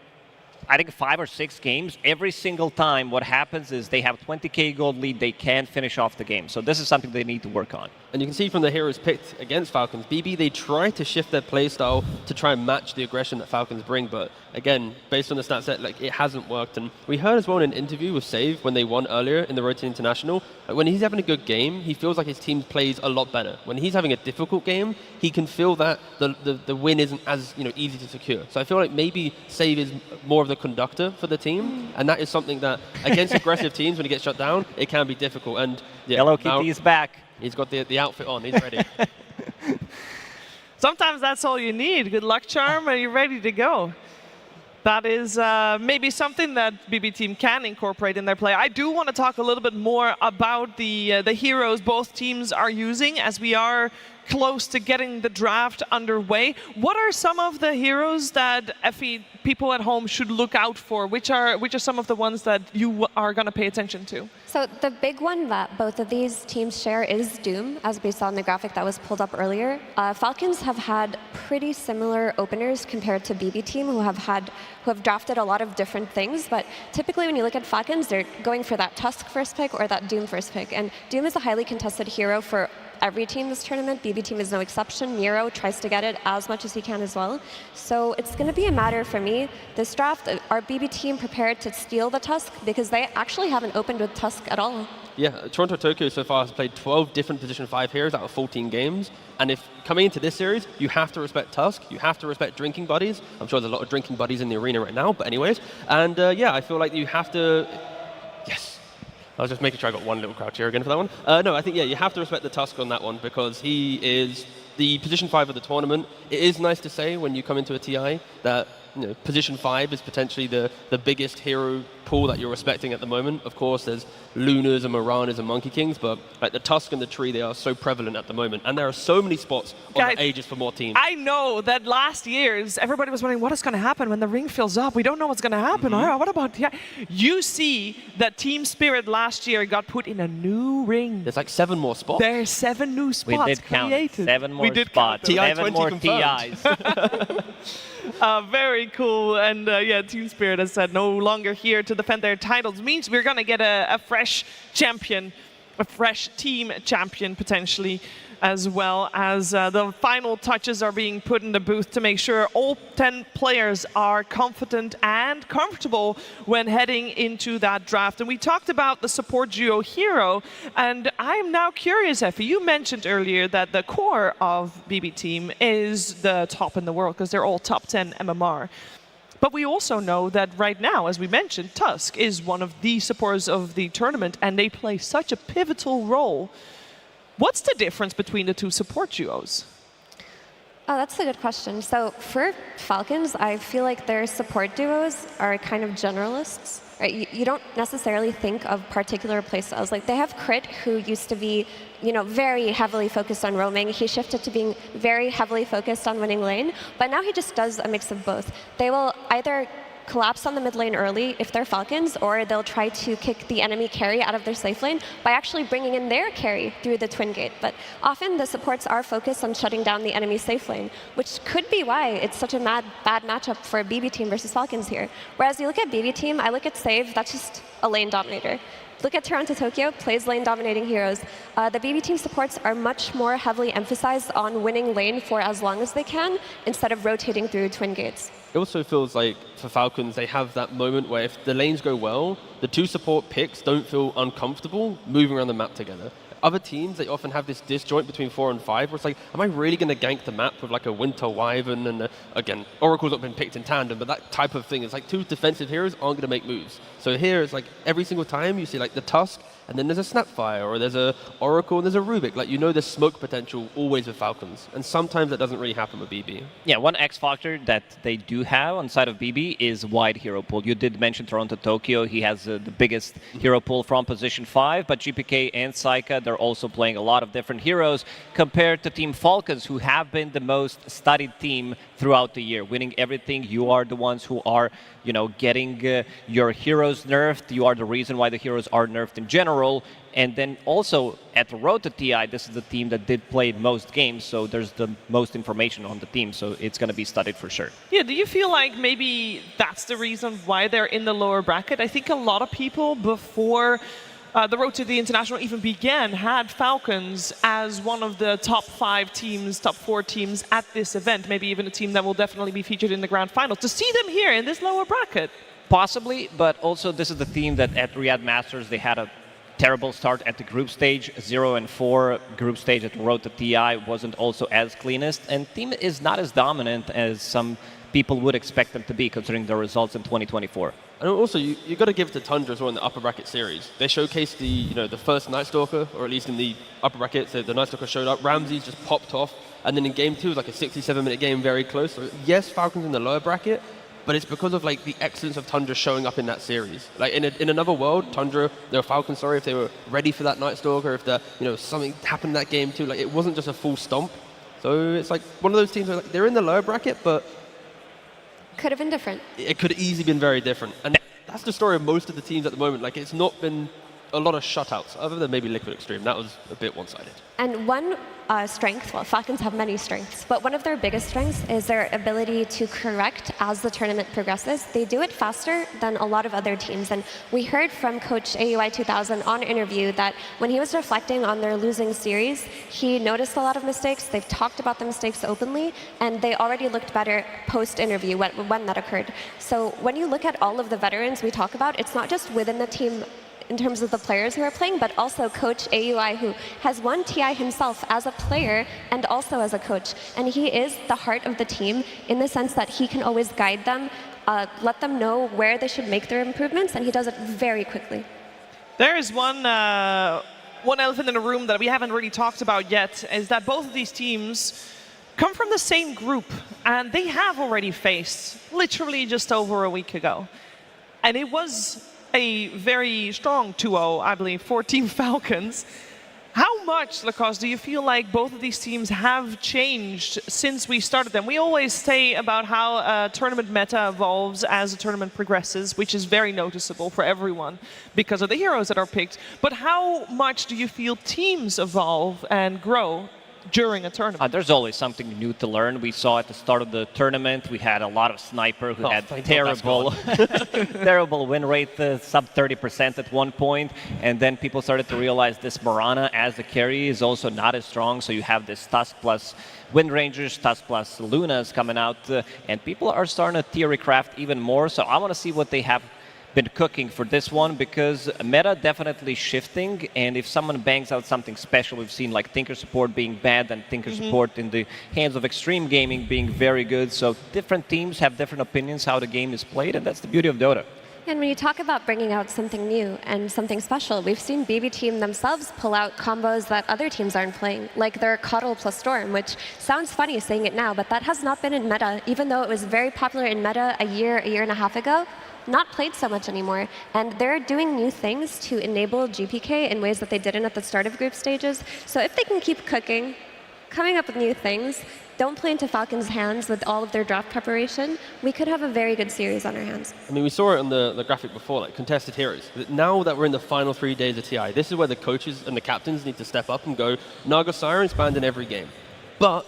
I think 5 or 6 games. Every single time what happens is they have 20k gold lead, they can't finish off the game. So this is something they need to work on.
And you can see from the heroes picked against Falcons, BB, they try to shift their playstyle to try and match the aggression that Falcons bring. But again, based on the stat set, like, it hasn't worked. And we heard as well in an interview with Save when they won earlier in the Road to International, when he's having a good game, he feels like his team plays a lot better. When he's having a difficult game, he can feel that the win isn't as easy to secure. So I feel like maybe Save is more of the conductor for the team. And that is something that, against aggressive teams, when he gets shut down, it can be difficult. And yeah,
Hello Kitty is back.
He's got the outfit on. He's ready.
Sometimes that's all you need. Good luck charm, and you're ready to go. That is maybe something that BB team can incorporate in their play. I do want to talk a little bit more about the heroes both teams are using as we are close to getting the draft underway. What are some of the heroes that FE people at home should look out for? Which are some of the ones that you are going to pay attention to?
So the big one that both of these teams share is Doom, as we saw in the graphic that was pulled up earlier. Falcons have had pretty similar openers compared to BB team, who have drafted a lot of different things. But typically, when you look at Falcons, they're going for that Tusk first pick or that Doom first pick. And Doom is a highly contested hero for every team this tournament. BB team is no exception. Nero tries to get it as much as he can as well. So it's going to be a matter for me, this draft, are BB team prepared to steal the Tusk? Because they actually haven't opened with Tusk at all.
Yeah, Toronto Tokyo so far has played 12 different Position 5 heroes out of 14 games. And if coming into this series, you have to respect Tusk, you have to respect drinking buddies. I'm sure there's a lot of drinking buddies in the arena right now, but anyways. And yeah, I feel like you have to... Yes. I was just making sure I got one little crouch here again for that one. No, I think, yeah, you have to respect the Tusk on that one because he is the Position 5 of the tournament. It is nice to say when you come into a TI that Position 5 is potentially the biggest hero pool that you're respecting at the moment. Of course, there's Lunas and Maranas and Monkey Kings, but like the Tusk and the Tree, they are so prevalent at the moment. And there are so many spots on the Aegis for more teams.
I know that last year's, everybody was wondering what is going to happen when the ring fills up. We don't know what's going to happen. What about... Yeah. You see that Team Spirit last year got put in a new ring.
There's like 7 more spots.
There's 7 new spots
We did count
created.
7 more spots. 7 more TIs.
Very cool. And yeah, Team Spirit has said no longer here to defend their titles. Means we're going to get a fresh champion, a fresh team champion potentially, as well as the final touches are being put in the booth to make sure all 10 players are confident and comfortable when heading into that draft. And we talked about the support duo hero, and I'm now curious, Effie, you mentioned earlier that the core of BB team is the top in the world because they're all top 10 MMR. But we also know that right now, as we mentioned, Tusk is one of the supporters of the tournament, and they play such a pivotal role. What's the difference between the two support duos?
Oh, that's a good question. So for Falcons, I feel like their support duos are kind of generalists. Right? You don't necessarily think of particular playstyles. Like they have Crit, who used to be, very heavily focused on roaming. He shifted to being very heavily focused on winning lane, but now he just does a mix of both. They will either collapse on the mid lane early if they're Falcons, or they'll try to kick the enemy carry out of their safe lane by actually bringing in their carry through the twin gate. But often the supports are focused on shutting down the enemy safe lane, which could be why it's such a bad matchup for BB team versus Falcons here. Whereas you look at BB team, I look at Save, that's just a lane dominator. Look at Toronto Tokyo, plays lane dominating heroes. The BB team supports are much more heavily emphasized on winning lane for as long as they can, instead of rotating through twin gates.
It also feels like for Falcons, they have that moment where if the lanes go well, the 2 support picks don't feel uncomfortable moving around the map together. Other teams, they often have this disjoint between 4 and 5, where it's like, am I really going to gank the map with like a Winter Wyvern? And again, Oracle's not been picked in tandem, but that type of thing is like 2 defensive heroes aren't going to make moves. So here it's like every single time you see like the Tusk, and then there's a Snapfire, or there's a Oracle, and there's a Rubik. Like, you know there's smoke potential always with Falcons, and sometimes that doesn't really happen with BB.
Yeah, one X factor that they do have on side of BB is wide hero pool. You did mention Toronto Tokyo. He has the biggest hero pool from position 5, but GPK and Saika, they're also playing a lot of different heroes compared to Team Falcons, who have been the most studied team throughout the year, winning everything. You are the ones who are, you know, getting your heroes nerfed. You are the reason why the heroes are nerfed in general. And then also at the road to TI, this is the team that did play most games, so there's the most information on the team, so it's going to be studied for sure.
Yeah, do you feel like maybe that's the reason why they're in the lower bracket? I think a lot of people before the road to the international even began had Falcons as one of the top 5 teams, top 4 teams at this event, maybe even a team that will definitely be featured in the grand final. To see them here in this lower bracket.
Possibly, but also this is the team that at Riyadh Masters, they had a terrible start at the group stage. 0-4 group stage at the road to TI wasn't also as cleanest, and team is not as dominant as some people would expect them to be, considering their results in 2024.
And also, you got to give it to Tundra as well in the upper bracket series. They showcased the first Night Stalker, or at least in the upper bracket, so the Night Stalker showed up. Ramses just popped off, and then in game 2 it was like a 67-minute game, very close. So yes, Falcons in the lower bracket, but it's because of like the excellence of Tundra showing up in that series. Like in another world, Tundra, they were Falcons, sorry, if they were ready for that Night Stalker, if something happened in that game too. Like, it wasn't just a full stomp. So it's like one of those teams where, like, they're in the lower bracket, but
could have been different.
It could have easily been very different. And that's the story of most of the teams at the moment. Like, it's not been a lot of shutouts, other than maybe Liquid Extreme. That was a bit one-sided.
And one strength, well, Falcons have many strengths, but one of their biggest strengths is their ability to correct as the tournament progresses. They do it faster than a lot of other teams. And we heard from Coach AUI 2000 on interview that when he was reflecting on their losing series, he noticed a lot of mistakes. They've talked about the mistakes openly, and they already looked better post-interview when that occurred. So when you look at all of the veterans we talk about, it's not just within the team in terms of the players who are playing, but also Coach AUI, who has won TI himself as a player and also as a coach. And he is the heart of the team in the sense that he can always guide them, let them know where they should make their improvements, and he does it very quickly.
There is one elephant in the room that we haven't really talked about yet, is that both of these teams come from the same group, and they have already faced literally just over a week ago. And it was a very strong 2-0, I believe, for Team Falcons. How much, Lacoste, do you feel like both of these teams have changed since we started them? We always say about how tournament meta evolves as the tournament progresses, which is very noticeable for everyone because of the heroes that are picked. But how much do you feel teams evolve and grow during a tournament?
There's always something new to learn. We saw at the start of the tournament, we had a lot of Sniper who had terrible terrible win rate, sub 30% at one point, and then people started to realize this Morana as the carry is also not as strong, so you have this Tusk plus Wind Rangers, Tusk plus Lunas coming out, and people are starting to theory craft even more, so I want to see what they have been cooking for this one, because meta definitely shifting, and if someone bangs out something special, we've seen like Tinker Support being bad and Tinker Support in the hands of Extreme Gaming being very good, so different teams have different opinions how the game is played, and that's the beauty of Dota.
And when you talk about bringing out something new and something special, we've seen BB Team themselves pull out combos that other teams aren't playing, like their Coddle plus Storm, which sounds funny saying it now, but that has not been in meta, even though it was very popular in meta a year and a half ago. Not played so much anymore, and they're doing new things to enable GPK in ways that they didn't at the start of group stages. So if they can keep cooking, coming up with new things, don't play into Falcons' hands with all of their draft preparation, we could have a very good series on our hands.
I mean, we saw it on the graphic before, like contested heroes. Now that we're in the final 3 days of TI, this is where the coaches and the captains need to step up and go, Naga Siren's banned in every game. But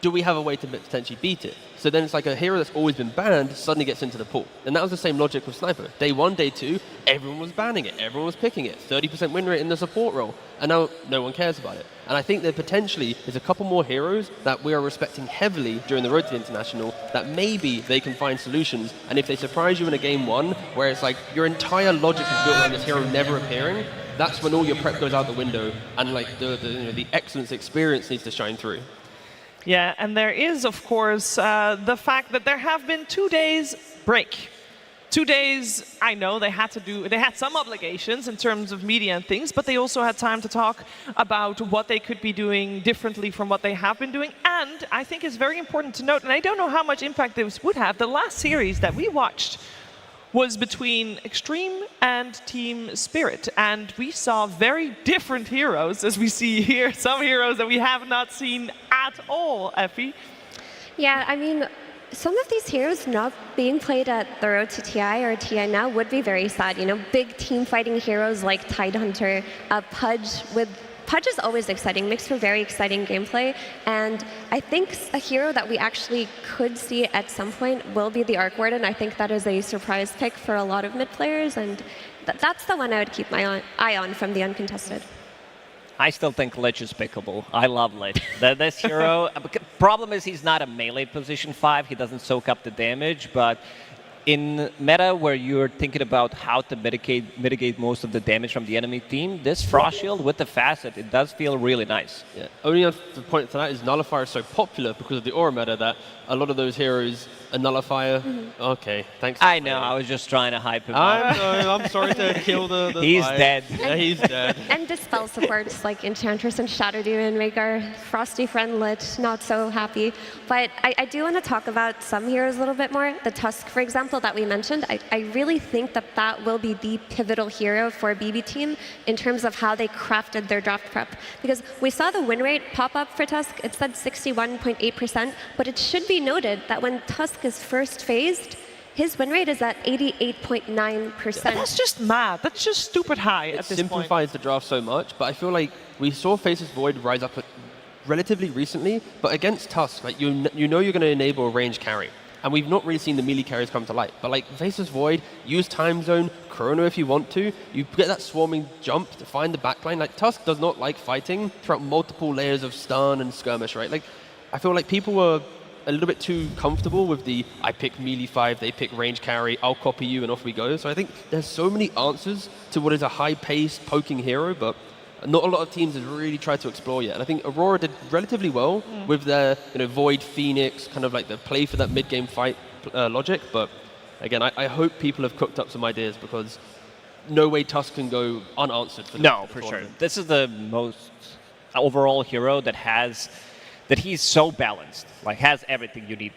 do we have a way to potentially beat it? So then it's like a hero that's always been banned suddenly gets into the pool. And that was the same logic with Sniper. Day 1, day 2, everyone was banning it. Everyone was picking it. 30% win rate in the support role. And now no one cares about it. And I think there potentially is a couple more heroes that we are respecting heavily during the road to the international that maybe they can find solutions. And if they surprise you in a game 1 where it's like your entire logic is built around this hero never appearing, that's when all your prep goes out the window and like the excellence experience needs to shine through.
Yeah, and there is, of course, the fact that there have been 2 days break. 2 days, I know they had some obligations in terms of media and things, but they also had time to talk about what they could be doing differently from what they have been doing. And I think it's very important to note, and I don't know how much impact this would have, the last series that we watched was between Extreme and Team Spirit. And we saw very different heroes, as we see here, some heroes that we have not seen at all, Effie.
Yeah, I mean, some of these heroes not being played at the road to TI or TI now would be very sad. You know, big team fighting heroes like Tidehunter, Pudge is always exciting, makes for very exciting gameplay, and I think a hero that we actually could see at some point will be the Arc Warden. I think that is a surprise pick for a lot of mid players, and that's the one I would keep my eye on from the uncontested.
I still think Lich is pickable. I love Lich. This hero, problem is he's not a melee position 5, he doesn't soak up the damage, but in meta where you're thinking about how to mitigate most of the damage from the enemy team, this Frost Shield with the Facet, it does feel really nice.
Yeah. Only the point to that is Nullifier is so popular because of the aura meta that a lot of those heroes, a Nullifier, okay, thanks.
I know, I was just trying to hype him up.
I'm sorry to kill the
He's
vibe.
dead.
Yeah, he's dead.
And dispel supports like Enchantress and Shadow Demon make our Frosty friend Lich not so happy. But I do want to talk about some heroes a little bit more. The Tusk, for example, that we mentioned, I really think that will be the pivotal hero for BB Team in terms of how they crafted their draft prep. Because we saw the win rate pop up for Tusk, it said 61.8%, but it should be noted that when Tusk is first phased, his win rate is at 88.9%.
That's just mad. That's just stupid high at this point.
It simplifies the draft so much, but I feel like we saw Faceless Void rise up relatively recently, but against Tusk, like you know you're going to enable a range carry. And we've not really seen the melee carries come to light. But like Faceless Void, use Time Zone, Chrono if you want to. You get that swarming jump to find the backline. Like Tusk does not like fighting throughout multiple layers of stun and skirmish, right? Like I feel like people were a little bit too comfortable with the I pick melee 5, they pick range carry, I'll copy you and off we go. So I think there's so many answers to what is a high-paced poking hero, but not a lot of teams have really tried to explore yet. And I think Aurora did relatively well with their Void, Phoenix, kind of like the play for that mid-game fight logic. But again, I hope people have cooked up some ideas because no way Tusk can go unanswered.
No, for sure. This is the most overall hero that he's so balanced, like has everything you need.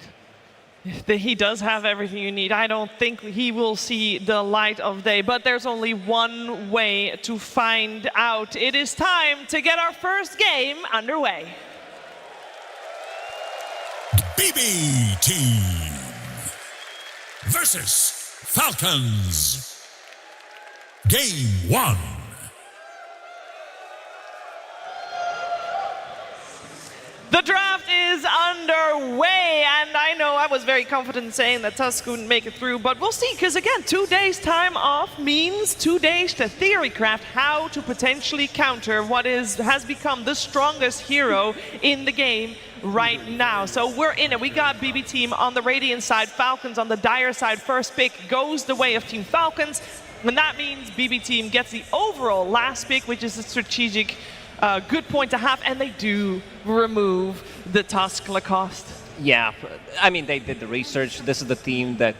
He does have everything you need. I don't think he will see the light of day, but there's only one way to find out. It is time to get our first game underway.
BB Team versus Falcons. Game 1.
The draft is underway, and I know I was very confident in saying that Tusk wouldn't make it through, but we'll see, because again, 2 days time off means 2 days to theory craft how to potentially counter what has become the strongest hero in the game right now. So we're in it. We got BB Team on the Radiant side, Falcons on the Dire side. First pick goes the way of Team Falcons, and that means BB Team gets the overall last pick, which is a strategic good point to have, and they do remove the Tusk Lacoste.
Yeah, I mean, they did the research. This is the team that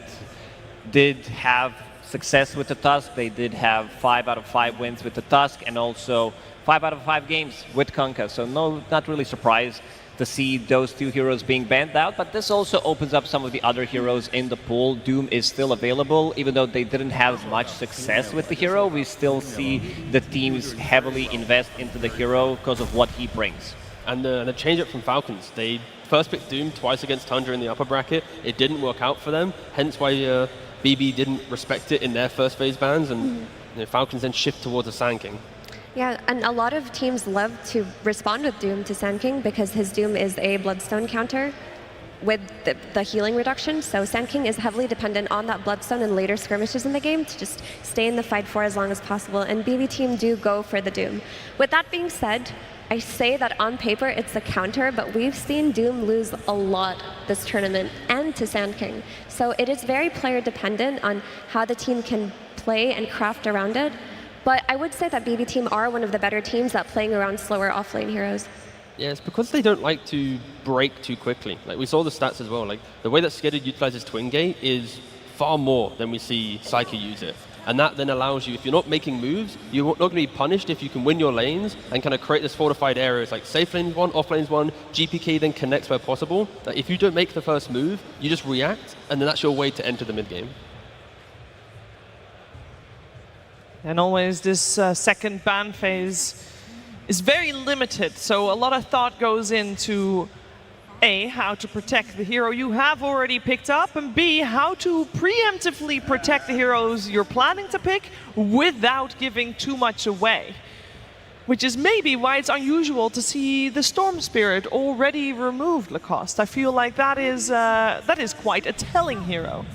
did have success with the Tusk. They did have 5 out of 5 wins with the Tusk, and also 5 out of 5 games with Kunkka. So no, not really surprised to see those 2 heroes being banned out, but this also opens up some of the other heroes in the pool. Doom is still available, even though they didn't have much success with the hero. We still see the teams heavily invest into the hero because of what he brings.
And the change up from Falcons, they first picked Doom twice against Tundra in the upper bracket. It didn't work out for them, hence why BB didn't respect it in their first phase bans, and Falcons then shift towards a Sand King.
Yeah, and a lot of teams love to respond with Doom to Sand King because his Doom is a Bloodstone counter with the healing reduction. So Sand King is heavily dependent on that Bloodstone in later skirmishes in the game to just stay in the fight for as long as possible. And BB Team do go for the Doom. With that being said, I say that on paper it's a counter, but we've seen Doom lose a lot this tournament and to Sand King. So it is very player dependent on how the team can play and craft around it. But I would say that BB Team are one of the better teams at playing around slower offlane heroes.
Yeah, it's because they don't like to break too quickly. Like we saw the stats as well. Like the way that Skidder utilizes Twin Gate is far more than we see Psyche use it. And that then allows you, if you're not making moves, you're not going to be punished if you can win your lanes and kind of create this fortified areas like safe lanes 1, off lanes 1, GPK then connects where possible. Like if you don't make the first move, you just react, and then that's your way to enter the mid game.
And always this second ban phase is very limited, so a lot of thought goes into A, how to protect the hero you have already picked up, and B, how to preemptively protect the heroes you're planning to pick without giving too much away. Which is maybe why it's unusual to see the Storm Spirit already removed, Lacoste. I feel like that is quite a telling hero.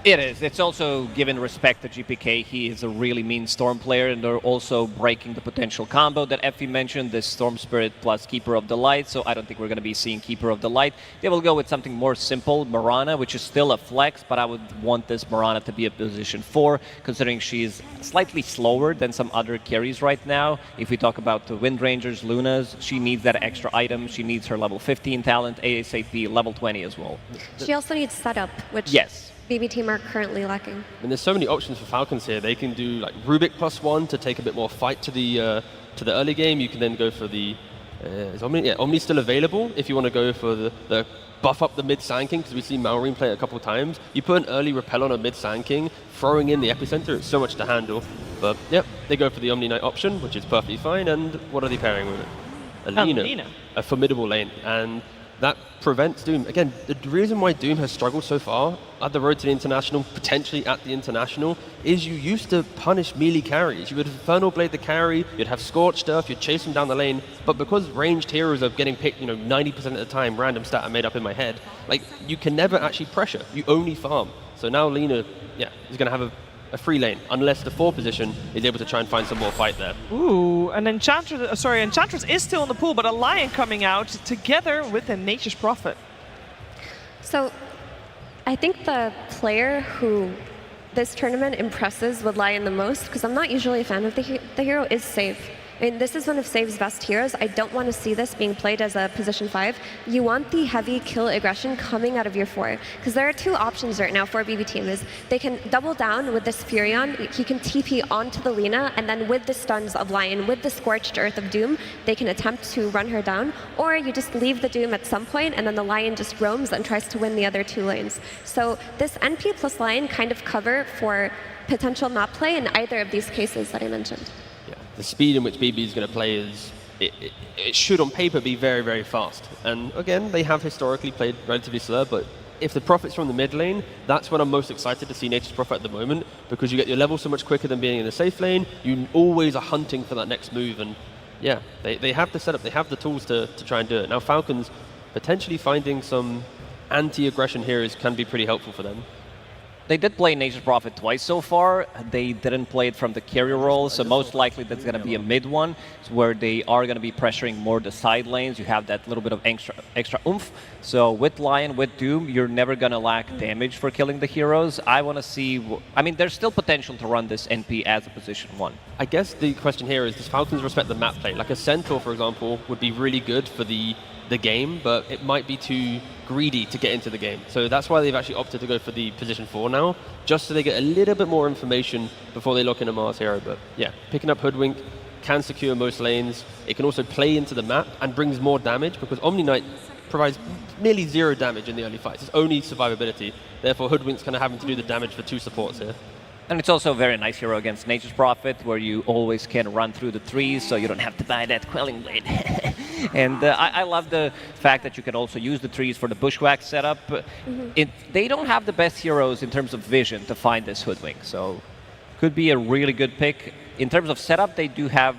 It is. It's also given respect to GPK. He is a really mean Storm player, and they're also breaking the potential combo that Effie mentioned, this Storm Spirit plus Keeper of the Light, so I don't think we're going to be seeing Keeper of the Light. They will go with something more simple, Mirana, which is still a flex, but I would want this Mirana to be a position 4, considering she's slightly slower than some other carries right now. If we talk about the Wind Rangers, Lunas, she needs that extra item. She needs her level 15 talent, ASAP, level 20 as well.
She also needs setup, which
yes.
BB team are currently lacking.
And there's so many options for Falcons here. They can do like Rubik +1 to take a bit more fight to the early game. You can then go for the is Omni? Yeah, Omni's still available if you want to go for the buff up the mid Sand King, because we've seen Malrine play it a couple of times. You put an early repel on a mid Sand King, throwing in the epicenter, it's so much to handle. But yep, they go for the Omni Knight option, which is perfectly fine. And what are they pairing with it? Alina, a formidable lane, and that prevents Doom. Again, the reason why Doom has struggled so far at the road to the International, potentially at the International, is you used to punish melee carries. You would Infernal Blade the carry, you'd have Scorched Earth, you'd chase them down the lane, but because ranged heroes are getting picked, 90% of the time, random stat I made up in my head, like, you can never actually pressure, you only farm. So now Lina, is going to have a free lane, unless the 4 position is able to try and find some more fight there.
Ooh, and Enchantress is still in the pool, but a Lion coming out together with a Nature's Prophet.
So I think the player who this tournament impresses with Lion the most, because I'm not usually a fan of the hero, is Save. I mean, this is one of Save's best heroes. I don't want to see this being played as a position 5. You want the heavy kill aggression coming out of your 4. Because there are 2 options right now for BB team. Is they can double down with this Furion. He can TP onto the Lina, and then with the stuns of Lion, with the Scorched Earth of Doom, they can attempt to run her down. Or you just leave the Doom at some point, and then the Lion just roams and tries to win the other 2 lanes. So this NP plus Lion kind of cover for potential map play in either of these cases that I mentioned.
The speed in which BB is going to play is, it should on paper be very, very fast. And again, they have historically played relatively slow, but if the Prophet's from the mid lane, that's when I'm most excited to see Nature's Prophet at the moment, because you get your level so much quicker than being in the safe lane. You always are hunting for that next move, and yeah, they have the setup, they have the tools to try and do it. Now Falcons potentially finding some anti-aggression heroes can be pretty helpful for them.
They did play Nature's Prophet twice so far. They didn't play it from the carry role, so most likely that's going to be a mid one, where they are going to be pressuring more the side lanes. You have that little bit of extra oomph. So with Lion, with Doom, you're never going to lack damage for killing the heroes. I want to see... I mean, there's still potential to run this NP as a position 1.
I guess the question here is, does Falcons respect the map play? Like a Centaur, for example, would be really good for the game, but it might be too greedy to get into the game. So that's why they've actually opted to go for the position 4 now, just so they get a little bit more information before they lock in a Mars hero. But yeah, picking up Hoodwink can secure most lanes. It can also play into the map and brings more damage, because Omni Knight provides nearly 0 damage in the early fights. It's only survivability. Therefore, Hoodwink's kind of having to do the damage for 2 supports here.
And it's also a very nice hero against Nature's Prophet, where you always can run through the trees, so you don't have to buy that Quelling Blade. And I love the fact that you can also use the trees for the Bushwhack setup. They don't have the best heroes in terms of vision to find this Hoodwink, so could be a really good pick. In terms of setup, they do have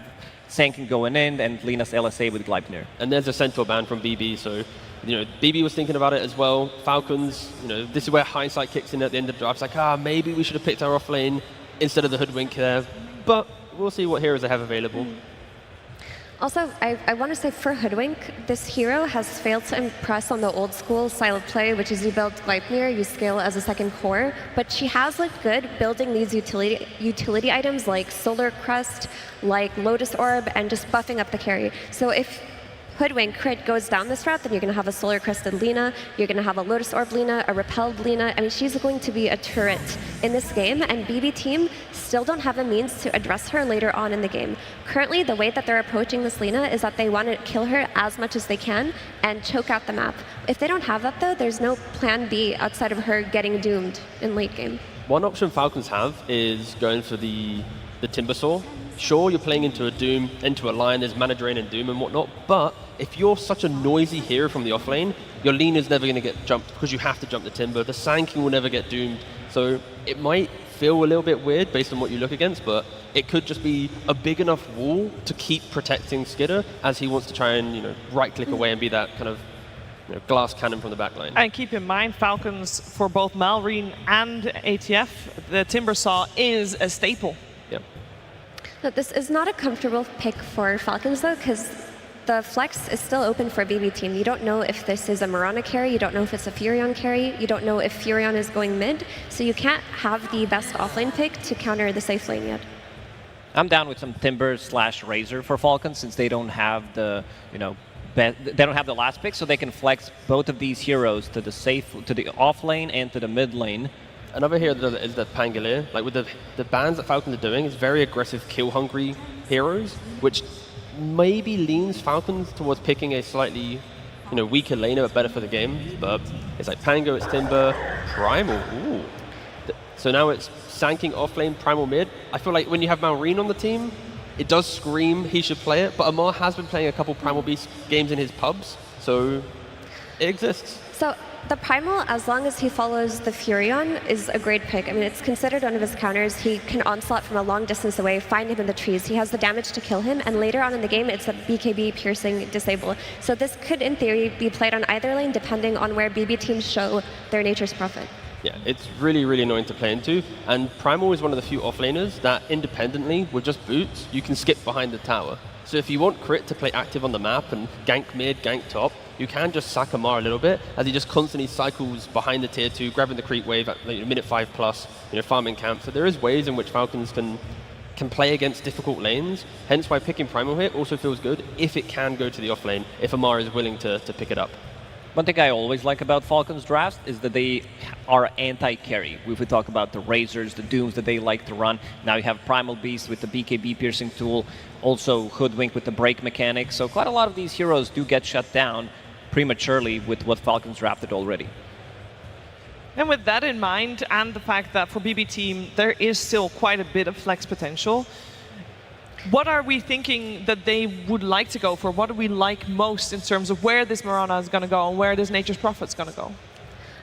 Sankin going in and Lina's LSA with Gleipnir.
And there's a Centaur ban from BB, so BB was thinking about it as well. Falcons, this is where hindsight kicks in at the end of the draft. It's like, maybe we should have picked our off lane instead of the Hoodwink there. But we'll see what heroes they have available.
Also, I want to say for Hoodwink, this hero has failed to impress on the old school style of play, which is you build Gleipnir, you scale as a second core, but she has looked good building these utility items like Solar Crest, like Lotus Orb, and just buffing up the carry. So if Hoodwink crit goes down this route, then you're going to have a Solar Crested Lina, you're going to have a Lotus Orb Lina, a Repelled Lina. I mean, she's going to be a turret in this game, and BB Team still don't have a means to address her later on in the game. Currently, the way that they're approaching this Lina is that they want to kill her as much as they can and choke out the map. If they don't have that, though, there's no plan B outside of her getting doomed in late game.
One option Falcons have is going for the Timbersaw. Sure, you're playing into a Doom, into a Lion, there's mana drain and Doom and whatnot, but if you're such a noisy hero from the offlane, your Lina's never going to get jumped because you have to jump the Timber. The Sand King will never get doomed. So it might feel a little bit weird based on what you look against, but it could just be a big enough wall to keep protecting Skidder as he wants to try and right-click away and be that kind of glass cannon from the backline.
And keep in mind, Falcons, for both Malrine and ATF, the Timbersaw is a staple.
Yeah.
No, this is not a comfortable pick for Falcons, though, because the flex is still open for BB Team. You don't know if this is a Mirana carry, you don't know if it's a Furion carry, you don't know if Furion is going mid, so you can't have the best offlane pick to counter the safe lane yet.
I'm down with some Timber/Razor for Falcons since they don't have the, they don't have the last pick, so they can flex both of these heroes to the off lane and to the mid lane.
Another hero that is the Pangolier. Like with the bans that Falcons are doing, is very aggressive, kill-hungry heroes, which maybe leans Falcons towards picking a slightly, weaker laner but better for the game. But it's like Pango, it's Timber, Primal. Ooh. So now it's Sand King offlane, Primal mid. I feel like when you have Malrine on the team, it does scream he should play it. But Amar has been playing a couple Primal Beast games in his pubs, so it exists.
So the Primal, as long as he follows the Furion, is a great pick. I mean, it's considered one of his counters. He can onslaught from a long distance away, find him in the trees. He has the damage to kill him, and later on in the game, it's a BKB piercing disable. So this could, in theory, be played on either lane, depending on where BB teams show their Nature's Prophet.
Yeah, it's really, really annoying to play into. And Primal is one of the few offlaners that independently, with just boots, you can skip behind the tower. So if you want Crit to play active on the map and gank mid, gank top, you can just sack Amar a little bit as he just constantly cycles behind the tier 2, grabbing the creep wave at minute 5+, farming camp. So there is ways in which Falcons can play against difficult lanes, hence why picking Primal here also feels good if it can go to the offlane, if Amar is willing to pick it up.
One thing I always like about Falcons drafts is that they are anti-carry. If we talk about the Razors, the Dooms that they like to run, now you have Primal Beast with the BKB piercing tool, also Hoodwink with the break mechanic, so quite a lot of these heroes do get shut down prematurely with what Falcons drafted already.
And with that in mind, and the fact that for BB Team there is still quite a bit of flex potential, what are we thinking that they would like to go for? What do we like most in terms of where this Mirana is going to go and where this Nature's Prophet is going to go?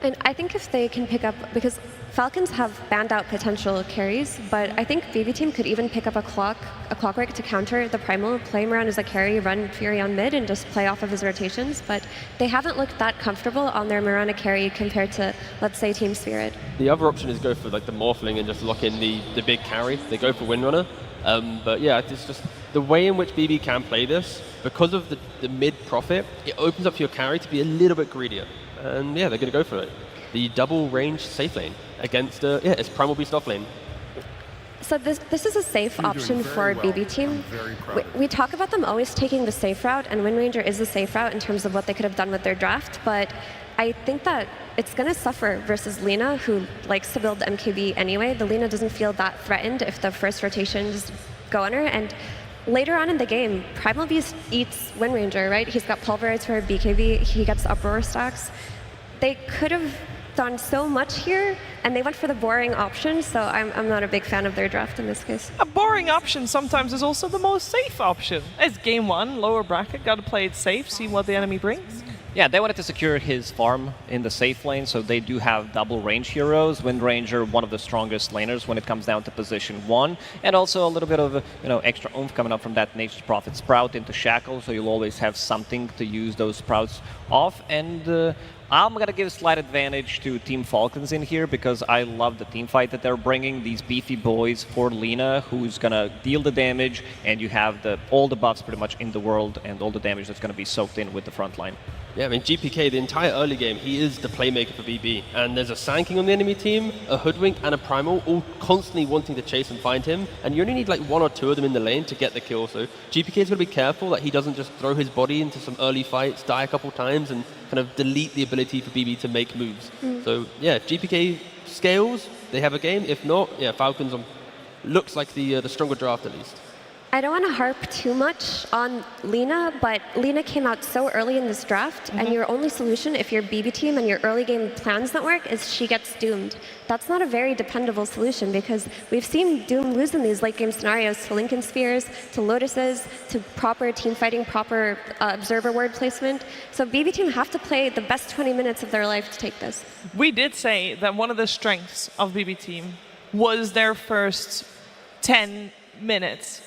And I think if they can pick up, because Falcons have banned out potential carries, but I think BB Team could even pick up a Clockwork to counter the Primal, play him around as a carry, run Fury on mid, and just play off of his rotations. But they haven't looked that comfortable on their Mirana carry compared to, let's say, Team Spirit.
The other option is go for like the Morphling and just lock in the big carry. They go for Windrunner. But yeah, it's just the way in which BB can play this, because of the mid profit, it opens up your carry to be a little bit greedier. And yeah, they're going to go for it. The double range safe lane against, it's Primal Beast off lane.
So this is a safe option for BB Team. We talk about them always taking the safe route, and Wind Ranger is the safe route in terms of what they could have done with their draft, but I think that it's going to suffer versus Lina, who likes to build MKB anyway. The Lina doesn't feel that threatened if the first rotations go on her, and later on in the game, Primal Beast eats Wind Ranger, right? He's got Pulverize for BKB, he gets Uproar stacks. They could have done so much here, and they went for the boring option, so I'm not a big fan of their draft in this case.
A boring option sometimes is also the most safe option. It's game one, lower bracket, got to play it safe, see what the enemy brings.
Yeah, they wanted to secure his farm in the safe lane, so they do have double range heroes. Wind Ranger, one of the strongest laners when it comes down to position 1, and also a little bit of extra oomph coming up from that Nature's Prophet Sprout into Shackle, so you'll always have something to use those sprouts off. And I'm going to give slight advantage to Team Falcons in here because I love the team fight that they're bringing. These beefy boys for Lina, who's going to deal the damage, and you have all the buffs pretty much in the world and all the damage that's going to be soaked in with the front line.
Yeah, I mean, GPK, the entire early game, he is the playmaker for BB. And there's a Sanking on the enemy team, a Hoodwink, and a Primal, all constantly wanting to chase and find him. And you only need like 1 or 2 of them in the lane to get the kill. So GPK is going to be careful that he doesn't just throw his body into some early fights, die a couple times, and kind of delete the ability for BB to make moves. So yeah, if GPK scales, they have a game. If not, yeah, Falcons looks like the stronger draft at least.
I don't want to harp too much on Lina, but Lina came out so early in this draft, and your only solution if your BB team and your early game plans don't work is she gets doomed. That's not a very dependable solution because we've seen Doom lose in these late game scenarios to Lincoln Spheres, to Lotuses, to proper team fighting, proper observer ward placement. So BB team have to play the best 20 minutes of their life to take this.
We did say that one of the strengths of BB team was their first 10 minutes.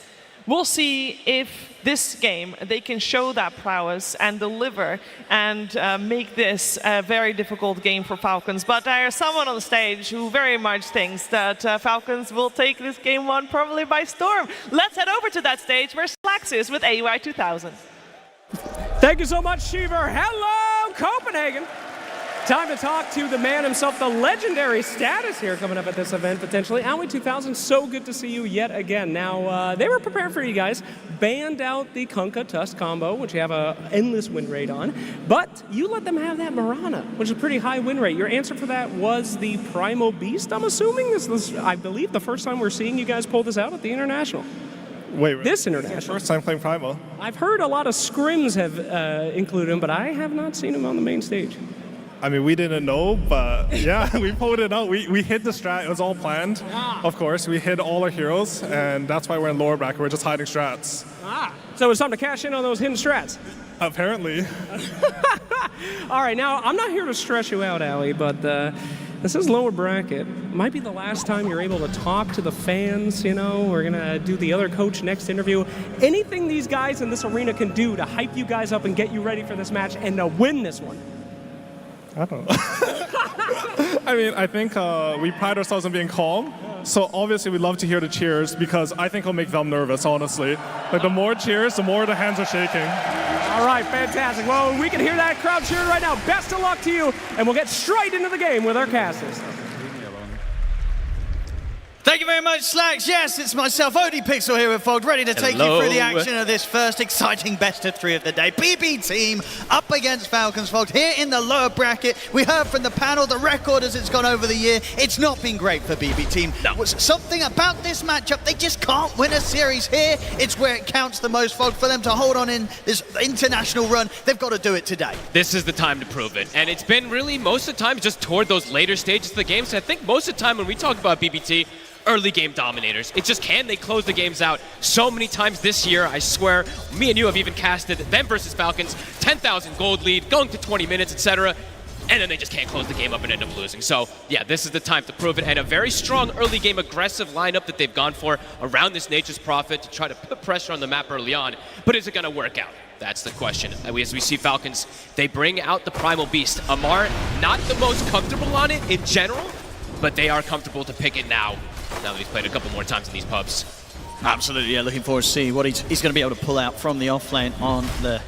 We'll see if this game they can show that prowess and deliver and make this a very difficult game for Falcons. But there's someone on the stage who very much thinks that Falcons will take this game 1 probably by storm. Let's head over to that stage where Slax is with AUI 2000.
Thank you so much, Shiver. Hello, Copenhagen. Time to talk to the man himself, the legendary status here coming up at this event, potentially. AUI 2000, so good to see you yet again. Now, they were prepared for you guys, banned out the Kunkka Tusk combo, which you have an endless win rate on, but you let them have that Mirana, which is a pretty high win rate. Your answer for that was the Primal Beast, I'm assuming? This was, I believe, the first time we're seeing you guys pull this out at the International.
Wait,
this International.
First time playing Primal.
I've heard a lot of scrims have included him, but I have not seen him on the main stage.
I mean, we didn't know, but yeah, we pulled it out. We hid the strat. It was all planned, of course. We hid all our heroes, and that's why we're in lower bracket. We're just hiding strats.
So it's time to cash in on those hidden strats.
Apparently.
All right, now, I'm not here to stress you out, AUI, but this is lower bracket. Might be the last time you're able to talk to the fans, you know. We're going to do the other coach next interview. Anything these guys in this arena can do to hype you guys up and get you ready for this match and to win this one?
I don't know. I mean, I think we pride ourselves on being calm. So obviously we love to hear the cheers because I think it'll make them nervous, honestly. Like the more cheers, the more the hands are shaking.
All right, fantastic. Well, we can hear that crowd cheering right now. Best of luck to you, and we'll get straight into the game with our casters.
Thank you very much, Slacks. Yes, it's myself, Odie Pixel here with Fold, ready to take you through the action of this first exciting best of 3 of the day. BB team up against Falcons, Fold. Here in the lower bracket, we heard from the panel, the record as it's gone over the year, it's not been great for BB team. No. Something about this matchup, they just can't win a series here. It's where it counts the most, Fold. For them to hold on in this international run, they've got to do it today.
This is the time to prove it. And it's been really, most of the time, just toward those later stages of the game. So I think most of the time when we talk about BBT, early game dominators. It's just, can they close the games out? So many times this year, I swear, me and you have even casted them versus Falcons, 10,000 gold lead, going to 20 minutes, etc. And then they just can't close the game up and end up losing. So yeah, this is the time to prove it. And a very strong early game aggressive lineup that they've gone for around this Nature's Prophet to try to put pressure on the map early on. But is it going to work out? That's the question. As we see Falcons, they bring out the Primal Beast. Amar, not the most comfortable on it in general, but they are comfortable to pick it now that he's played a couple more times in these pubs.
Absolutely, yeah. Looking forward to see what he's going to be able to pull out from the offlane on the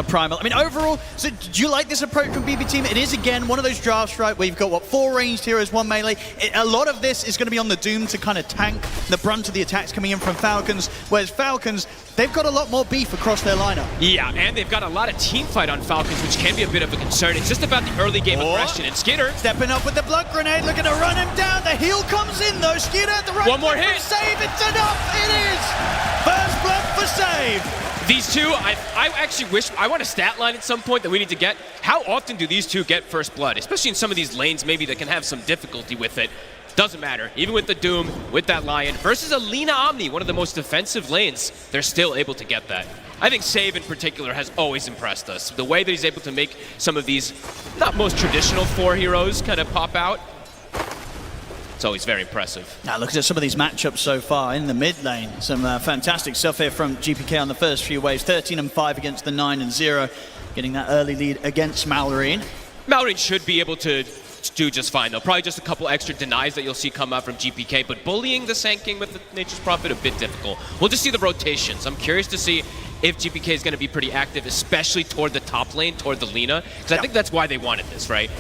Primal. I mean, overall, so do you like this approach from BB team? It is, again, one of those drafts, right, where you've got, 4 ranged heroes, 1 melee. A lot of this is going to be on the Doom to kind of tank the brunt of the attacks coming in from Falcons, whereas Falcons, they've got a lot more beef across their lineup.
Yeah, and they've got a lot of team fight on Falcons, which can be a bit of a concern. It's just about the early game aggression. And Skitter
stepping up with the blood grenade, looking to run him down. The heal comes in, though. Skitter at the right.
One more hit.
Save, it's enough. It is. First blood for save.
These two, I actually wish, I want a stat line at some point that we need to get. How often do these two get first blood? Especially in some of these lanes maybe that can have some difficulty with it. Doesn't matter. Even with the Doom, with that Lion, versus a Lina Omni, one of the most defensive lanes, they're still able to get that. I think Save in particular has always impressed us. The way that he's able to make some of these, not most traditional 4 heroes kind of pop out. It's always very impressive.
Now look at some of these matchups so far in the mid lane. Some fantastic stuff here from GPK on the first few waves. 13 and 5 against the 9 and 0. Getting that early lead against Mallory.
Malrine should be able to do just fine, though. Probably just a couple extra denies that you'll see come out from GPK, but bullying the Sand King with the Nature's Prophet, a bit difficult. We'll just see the rotations. I'm curious to see if GPK is going to be pretty active, especially toward the top lane, toward the Lina, because I think that's why they wanted this, right?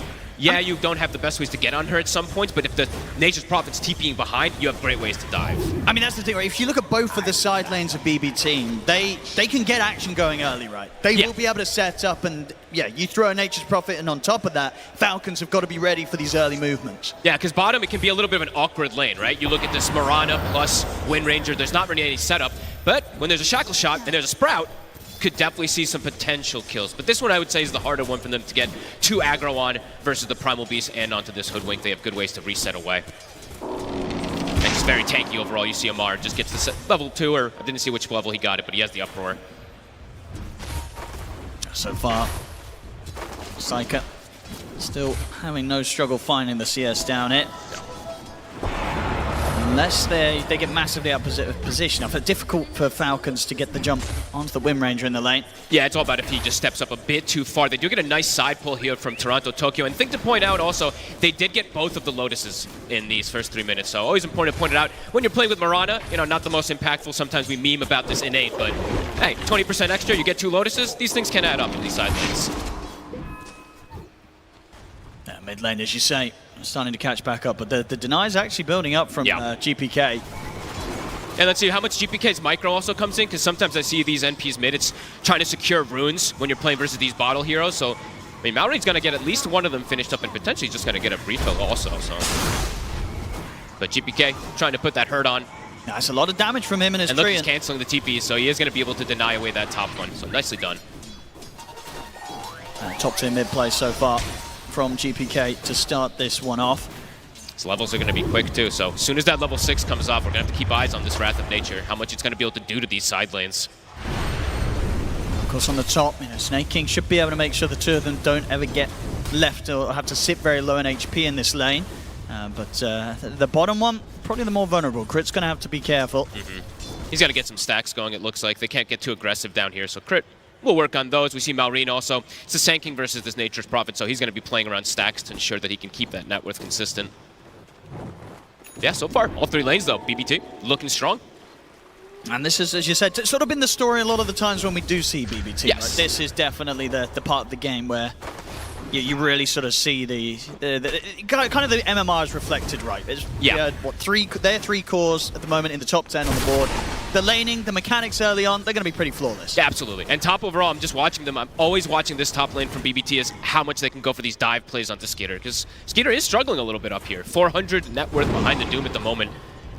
Yeah, you don't have the best ways to get on her at some points, but if the Nature's Prophet's TPing behind, you have great ways to dive.
I mean, that's the thing, right? If you look at both of the side lanes of BB Team, they can get action going early, right? They will be able to set up, and yeah, you throw a Nature's Prophet, and on top of that, Falcons have got to be ready for these early movements.
Yeah, because bottom, it can be a little bit of an awkward lane, right? You look at this Mirana plus Wind Ranger, there's not really any setup, but when there's a Shackle Shot and there's a Sprout, could definitely see some potential kills. But this one, I would say, is the harder one for them to get too aggro on versus the Primal Beast and onto this Hoodwink. They have good ways to reset away. And just very tanky overall. You see Amar just gets to level 2, or I didn't see which level he got it, but he has the Uproar.
So far, Psyker still having no struggle finding the CS down it. Unless they get massively out of position. I feel difficult for Falcons to get the jump onto the Wind Ranger in the lane.
Yeah, it's all about if he just steps up a bit too far. They do get a nice side pull here from Toronto, Tokyo. And thing to point out also, they did get both of the Lotuses in these first 3 minutes. So always important to point it out. When you're playing with Mirana, you know, not the most impactful. Sometimes we meme about this innate, but hey, 20% extra, you get 2 Lotuses. These things can add up in these side lanes.
Mid lane, as you say, starting to catch back up, but the denies actually building up from GPK.
And let's see how much GPK's micro also comes in, because sometimes I see these NPs mid, it's trying to secure runes when you're playing versus these bottle heroes. So, I mean, Malrine's going to get at least one of them finished up and potentially just going to get a refill also. So, but GPK trying to put that hurt on.
That's a lot of damage from him and his
And look, he's canceling the TP, so he is going to be able to deny away that top one. So nicely done.
Top tier mid play so far from GPK to start this one off.
His levels are going to be quick too, so as soon as that level 6 comes off, we're going to have to keep eyes on this Wrath of Nature, how much it's going to be able to do to these side lanes.
Of course, on the top, you know, Snake King should be able to make sure the two of them don't ever get left or have to sit very low in HP in this lane. But the bottom one, probably the more vulnerable. Crit's going to have to be careful.
He's got to get some stacks going, it looks like. They can't get too aggressive down here, so Crit we'll work on those. We see Malrine also. It's the Sand King versus this Nature's Prophet, so he's going to be playing around stacks to ensure that he can keep that net worth consistent. Yeah, so far, all 3 lanes, though. BBT looking strong.
And this is, as you said, sort of been the story a lot of the times when we do see BBT.
Yes.
Right? This is definitely the part of the game where you really sort of see the kind of the MMRs reflected, right?
Yeah.
What, 3 cores at the moment in the top 10 on the board. The laning, the mechanics early on, they're going to be pretty flawless.
Yeah, absolutely. And top overall, I'm just watching them. I'm always watching this top lane from BBT as how much they can go for these dive plays onto Skeeter, because Skeeter is struggling a little bit up here. 400 net worth behind the Doom at the moment.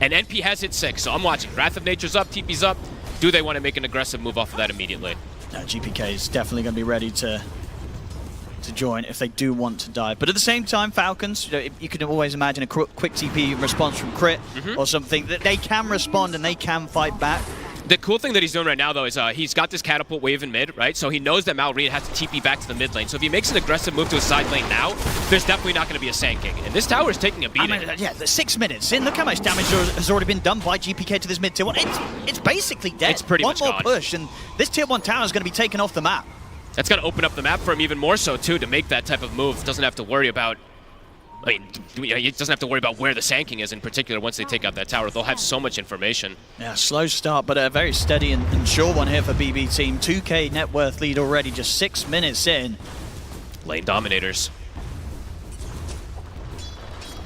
And NP has hit 6, so I'm watching. Wrath of Nature's up, TP's up. Do they want to make an aggressive move off of that immediately?
GPK is definitely going to be ready to join if they do want to dive. But at the same time, Falcons, you can always imagine a quick TP response from Crit or something. That they can respond and they can fight back.
The cool thing that he's doing right now, though, is he's got this catapult wave in mid, right? So he knows that Malrine has to TP back to the mid lane. So if he makes an aggressive move to his side lane now, there's definitely not going to be a Sand King. And this tower is taking a beating.
I mean, yeah, 6 minutes in. Look how much damage has already been done by GPK to this mid tier 1. It's basically dead.
It's pretty much
gone. One more
gone.
push, and this tier 1 tower is going to be taken off the map.
That's going to open up the map for him even more so, too, to make that type of move. Doesn't have to worry about... I mean, he doesn't have to worry about where the Sand King is in particular once they take out that tower. They'll have so much information.
Yeah, slow start, but a very steady and sure one here for BB Team. 2K net worth lead already, just 6 minutes in.
Lane dominators.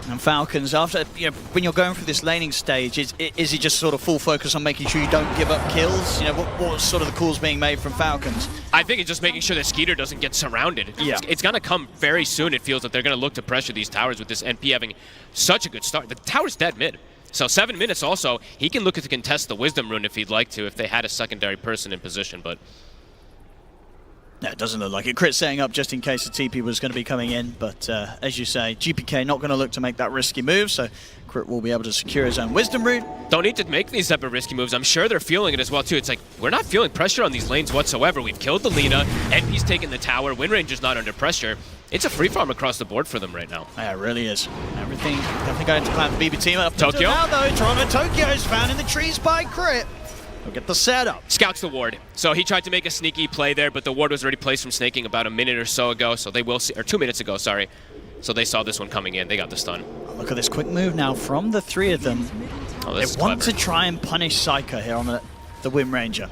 And Falcons, after when you're going through this laning stage, is it just sort of full focus on making sure you don't give up kills? You know, what's sort of the calls being made from Falcons?
I think it's just making sure that Skeeter doesn't get surrounded.
Yeah.
It's going to come very soon. It feels that they're going to look to pressure these towers with this NP having such a good start. The tower's dead mid. So 7 minutes also, he can look to contest the Wisdom Rune if he'd like to, if they had a secondary person in position, but...
No, it doesn't look like it. Crit setting up just in case the TP was going to be coming in, but as you say, GPK not going to look to make that risky move, so Crit will be able to secure his own Wisdom Rune.
Don't need to make these type of risky moves. I'm sure they're feeling it as well, too. It's like, we're not feeling pressure on these lanes whatsoever. We've killed the Lina, NP's taken the tower, Wind Ranger's not under pressure. It's a free farm across the board for them right now.
Yeah, it really is. Everything definitely going to plan for BB Team. Up
Tokyo.
Now, though, Toronto Tokyo is found in the trees by Crit. Look at the setup.
Scouts the ward. So he tried to make a sneaky play there, but the ward was already placed from snaking about a minute or so ago. So they will see, or 2 minutes ago, sorry. So they saw this one coming in. They got the stun.
Look at this quick move now from the three of them.
Oh,
they want to try and punish Psycho here on the Wind Ranger.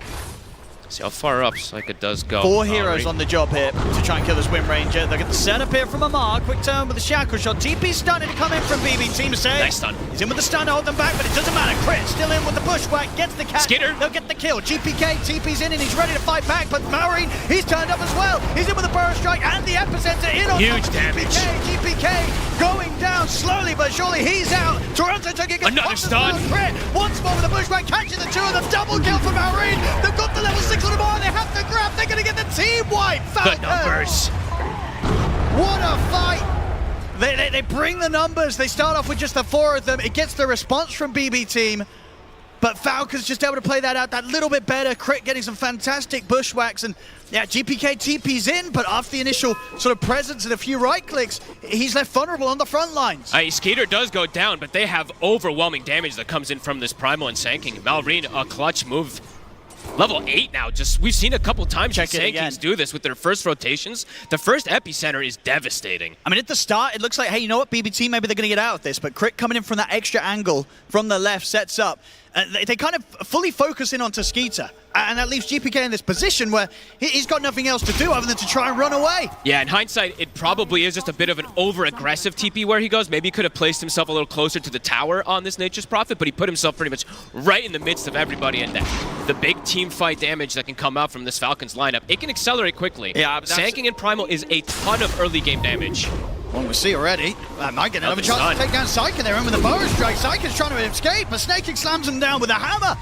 See how far up Psycho does go.
4 heroes on the job here to try and kill this Wind Ranger. They get the setup here from Amar. Quick turn with the shackle shot. TP starting to come in from BB Team save.
Nice stun.
He's in with the stun to hold them back, but it doesn't matter. Crit still in with the bushwhack. Gets the catch.
Skitter.
They'll get the kill. GPK, TP's in and he's ready to fight back, but Marine, he's turned up as well. He's in with the burrow strike and the epicenter in on
huge damage.
GPK going down slowly, but surely he's out. Toronto taking
another stun.
Crit. Once more with the bushwhack, catching the 2 of them. Double kill for Marine. They've got the level 6 on the bar. They have to grab. They're going to get the team wipe. Falcons.
The numbers.
What a fight. They bring the numbers. They start off with just the 4 of them. It gets the response from BB Team. But Falcons just able to play that out that little bit better. Crit getting some fantastic bushwhacks. And yeah, GPK TP's in, but after the initial sort of presence and a few right clicks, he's left vulnerable on the front lines.
Skeeter does go down, but they have overwhelming damage that comes in from this Primal and Sanking. Malrine, a clutch move. Level 8 now. We've seen a couple times Sankings do this with their first rotations. The first epicenter is devastating.
I mean, at the start, it looks like, hey, you know what, BBT, maybe they're going to get out of this. But Crit coming in from that extra angle from the left sets up. They kind of fully focus in on Skeeter. And that leaves GPK in this position where he's got nothing else to do other than to try and run away.
Yeah, in hindsight, it probably is just a bit of an over-aggressive TP where he goes. Maybe he could have placed himself a little closer to the tower on this Nature's Prophet, but he put himself pretty much right in the midst of everybody. And the big team fight damage that can come out from this Falcons lineup, it can accelerate quickly.
Yeah,
Sanking and Primal is a ton of early game damage.
Well, we see already. Might get another chance to take down Psyche there, and with the burrow strike, Psyche's trying to escape, but Snaking slams him down with a hammer.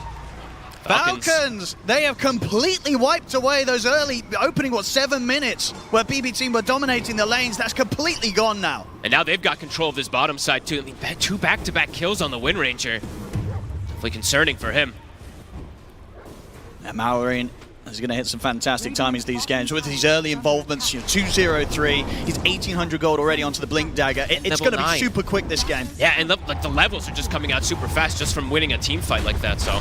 Falcons, they have completely wiped away those early opening, 7 minutes where BB Team were dominating the lanes. That's completely gone now.
And now they've got control of this bottom side too. I mean, 2 back-to-back kills on the Wind Ranger. Definitely concerning for him.
Now Malrine is going to hit some fantastic timings these games with his early involvements. 203, he's 1800 gold already onto the Blink Dagger. It's going to be super quick this game.
Yeah, and like the levels are just coming out super fast just from winning a team fight like that. So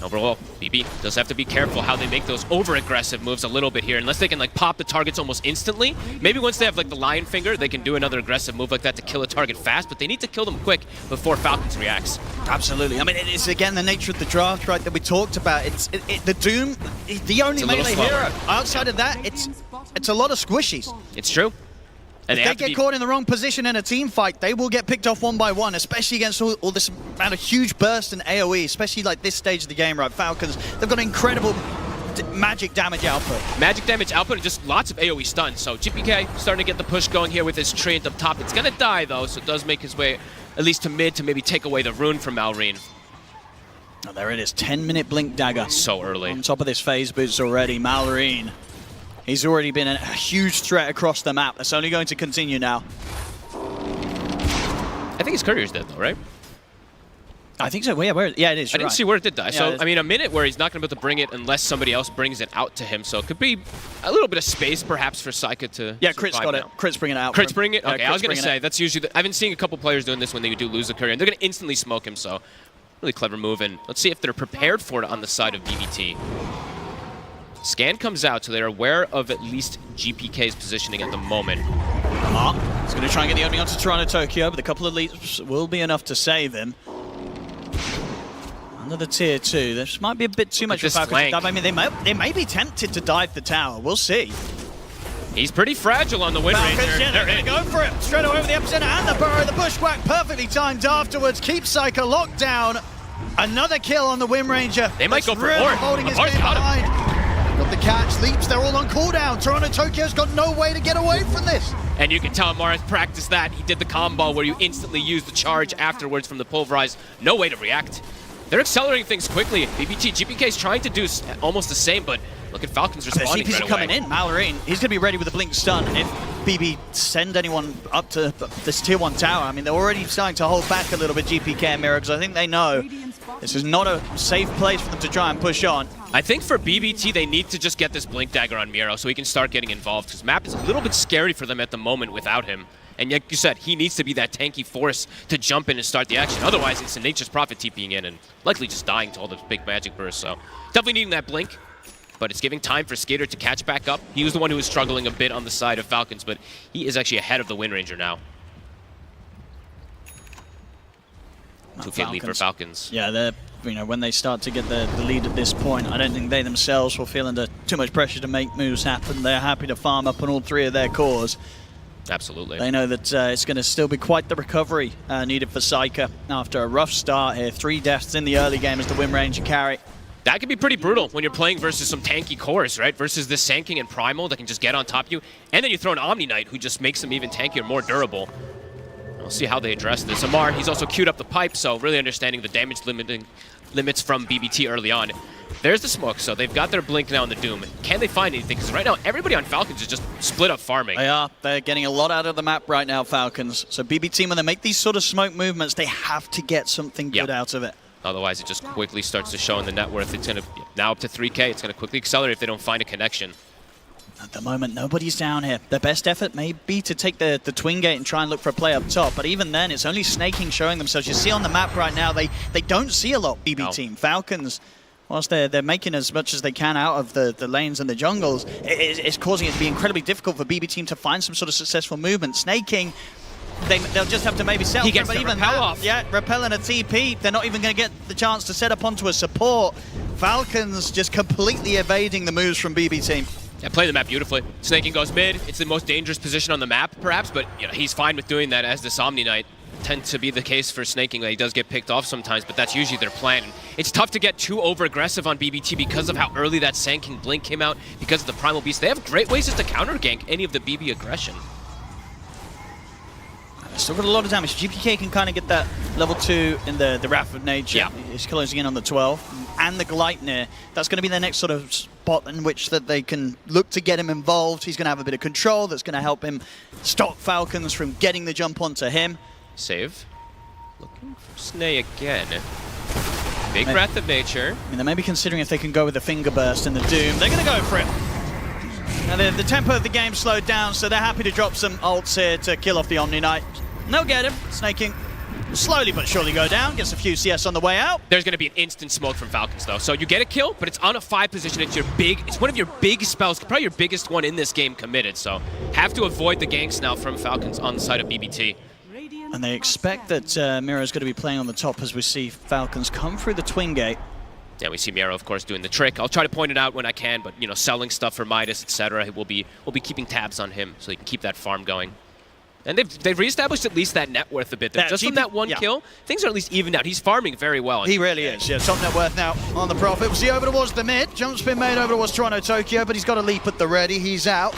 overall, BB does have to be careful how they make those over-aggressive moves a little bit here. Unless they can like pop the targets almost instantly. Maybe once they have like the Lion Finger, they can do another aggressive move like that to kill a target fast, but they need to kill them quick before Falcons reacts.
Absolutely. I mean, it's again the nature of the draft, right, that we talked about. The Doom, the only melee hero. Outside of that, it's a lot of squishies.
It's true.
And if they get caught in the wrong position in a team fight, they will get picked off one by one, especially against all this amount of huge burst and AoE, especially like this stage of the game, right? Falcons, they've got incredible magic damage output.
Magic damage output and just lots of AoE stuns. So GPK starting to get the push going here with his Treant up top. It's going to die, though, so it does make his way at least to mid to maybe take away the rune from Malrine.
Oh, there it is, 10-minute Blink Dagger.
So early.
On top of this phase boost already, Malrine. He's already been a huge threat across the map. That's only going to continue now.
I think his courier's dead, though, right?
I think so. Yeah, it is.
I didn't see where it did die. So, I mean, a minute where he's not going to be able to bring it unless somebody else brings it out to him. So it could be a little bit of space, perhaps, for Psycho to
Crit's got it. Crit's bringing it out.
Crit's bringing it? Okay, I was going to say, that's usually... I've been seeing a couple players doing this when they do lose the courier, and they're going to instantly smoke him, so really clever move. And let's see if they're prepared for it on the side of BBT. Scan comes out, so they're aware of at least GPK's positioning at the moment.
He's going to try and get the opening onto Toronto Tokyo, but a couple of leaps will be enough to save him. Another tier 2. This might be a bit too much for Falcons to dive. I mean, they may be tempted to dive the tower. We'll see.
He's pretty fragile on the Wind Ranger.
Yeah, they're going to go for it. Straight away with the epicenter and the burrow. The bushwhack perfectly timed afterwards. Keeps Psycho locked down. Another kill on the Wind Ranger.
They might go for
really
more.
Holding his game behind. Got the catch, leaps, they're all on cooldown. Toronto Tokyo's got no way to get away from this.
And you can tell Mara's practiced that. He did the combo where you instantly use the charge afterwards from the pulverize. No way to react. They're accelerating things quickly. GPK's trying to do almost the same, but look at Falcons responding right away.
Coming in, Malrine, he's going to be ready with a blink stun. If BB send anyone up to this tier 1 tower, I mean, they're already starting to hold back a little bit, GPK and Mira, because I think they know this is not a safe place for them to try and push on.
I think for BBT, they need to just get this Blink Dagger on Miro so he can start getting involved, because map is a little bit scary for them at the moment without him. And like you said, he needs to be that tanky force to jump in and start the action. Otherwise, it's a Nature's Prophet TPing in and likely just dying to all those big magic bursts. So definitely needing that blink, but it's giving time for Skater to catch back up. He was the one who was struggling a bit on the side of Falcons, but he is actually ahead of the Wind Ranger now. 2K lead for Falcons.
Yeah, they're, when they start to get the lead at this point, I don't think they themselves will feel under too much pressure to make moves happen. They're happy to farm up on all 3 of their cores.
Absolutely.
They know that it's going to still be quite the recovery needed for Psyker after a rough start here. 3 deaths in the early game as the Wind Ranger carry.
That can be pretty brutal when you're playing versus some tanky cores, right? Versus this Sand and Primal that can just get on top of you. And then you throw an Omni Knight who just makes them even tankier, more durable. We'll see how they address this. Amar, he's also queued up the pipe, so really understanding the damage limits from BBT early on. There's the smoke, so they've got their blink now in the Doom. Can they find anything? Because right now, everybody on Falcons is just split up farming.
They are. They're getting a lot out of the map right now, Falcons. So BBT, when they make these sort of smoke movements, they have to get something good out of it.
Otherwise, it just quickly starts to show in the net worth. It's going to, now up to 3K, it's going to quickly accelerate if they don't find a connection.
At the moment, nobody's down here. Their best effort may be to take the twin gate and try and look for a play up top, but even then, it's only Snaking showing themselves. You see on the map right now, they don't see a lot, BB team. Falcons, whilst they're making as much as they can out of the lanes and the jungles, it's causing it to be incredibly difficult for BB team to find some sort of successful movement. Snaking, they'll just have to maybe settle
he
for it,
gets
but
the
even
repel
that,
off.
Yeah, repel and a TP, they're not even going to get the chance to set up onto a support. Falcons just completely evading the moves from BB team.
Yeah, play the map beautifully. Snaking goes mid. It's the most dangerous position on the map, perhaps, but he's fine with doing that as this Omni Knight. Tends to be the case for Snaking. That he does get picked off sometimes, but that's usually their plan. It's tough to get too over-aggressive on BBT because of how early that Sand King Blink came out, because of the Primal Beast. They have great ways just to counter-gank any of the BB aggression.
Still got a lot of damage. GPK can kind of get that level 2 in the Wrath of Nature.
Yeah.
He's closing in on the 12. And the Gleipnir. That's going to be the next sort of spot in which that they can look to get him involved. He's going to have a bit of control that's going to help him stop Falcons from getting the jump onto him.
Save. Looking for Snay again. Big Wrath of Nature.
I mean, they may be considering if they can go with the Finger Burst and the Doom. They're going to go for it. Now, the tempo of the game slowed down, so they're happy to drop some ults here to kill off the Omni Knight. And they'll get him. Snaking slowly but surely go down. Gets a few CS on the way out.
There's going to be an instant smoke from Falcons, though. So you get a kill, but it's on a 5 position. It's one of your big spells, probably your biggest one in this game committed. So have to avoid the ganks now from Falcons on the side of BBT.
And they expect that Miro's going to be playing on the top as we see Falcons come through the twin gate.
Yeah, we see Miro, of course, doing the trick. I'll try to point it out when I can, but, selling stuff for Midas, etc. We'll be keeping tabs on him so he can keep that farm going. And they've reestablished at least that net worth a bit. Just from that one kill, things are at least evened out. He's farming very well.
He really is, yeah. Top net worth now on the Prophet. We'll see over towards the mid. Jump's been made over towards Toronto, Tokyo, but he's got a leap at the ready. He's out.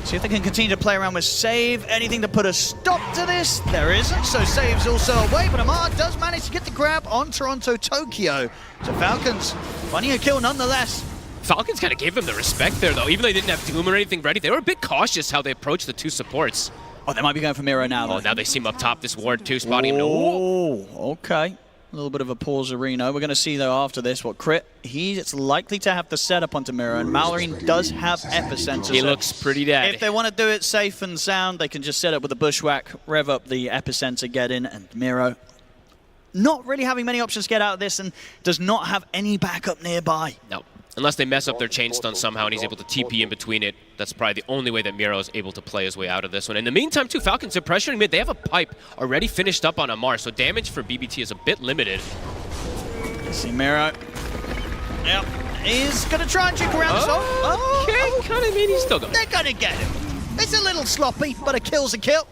See if they can continue to play around with Save. Anything to put a stop to this? There isn't, so Save's also away, but Amar does manage to get the grab on Toronto, Tokyo. So Falcons finding a kill nonetheless.
Falcons kind of gave him the respect there, though. Even though they didn't have Doom or anything ready, they were a bit cautious how they approached the 2 supports.
Oh, they might be going for Miro now, though.
Oh, now they see him up top, this Ward 2 spotting him.
Oh, okay. A little bit of a pause, Reno. We're going to see, though, after this, what Crit, he's likely to have the setup onto Miro, and Mallory does have Epicenter.
He looks pretty dead.
If they want to do it safe and sound, they can just set up with a Bushwhack, rev up the Epicenter, get in, and Miro not really having many options to get out of this, and does not have any backup nearby.
No. Unless they mess up their chain stun somehow and he's able to TP in between it. That's probably the only way that Miro is able to play his way out of this one. In the meantime, too, Falcons are pressuring mid. They have a pipe already finished up on Amar, so damage for BBT is a bit limited.
See Miro. Yep. He's going to try and juke around this.
Okay, kind of mean he's still going.
They're going to get him. It's a little sloppy, but a kill's a kill.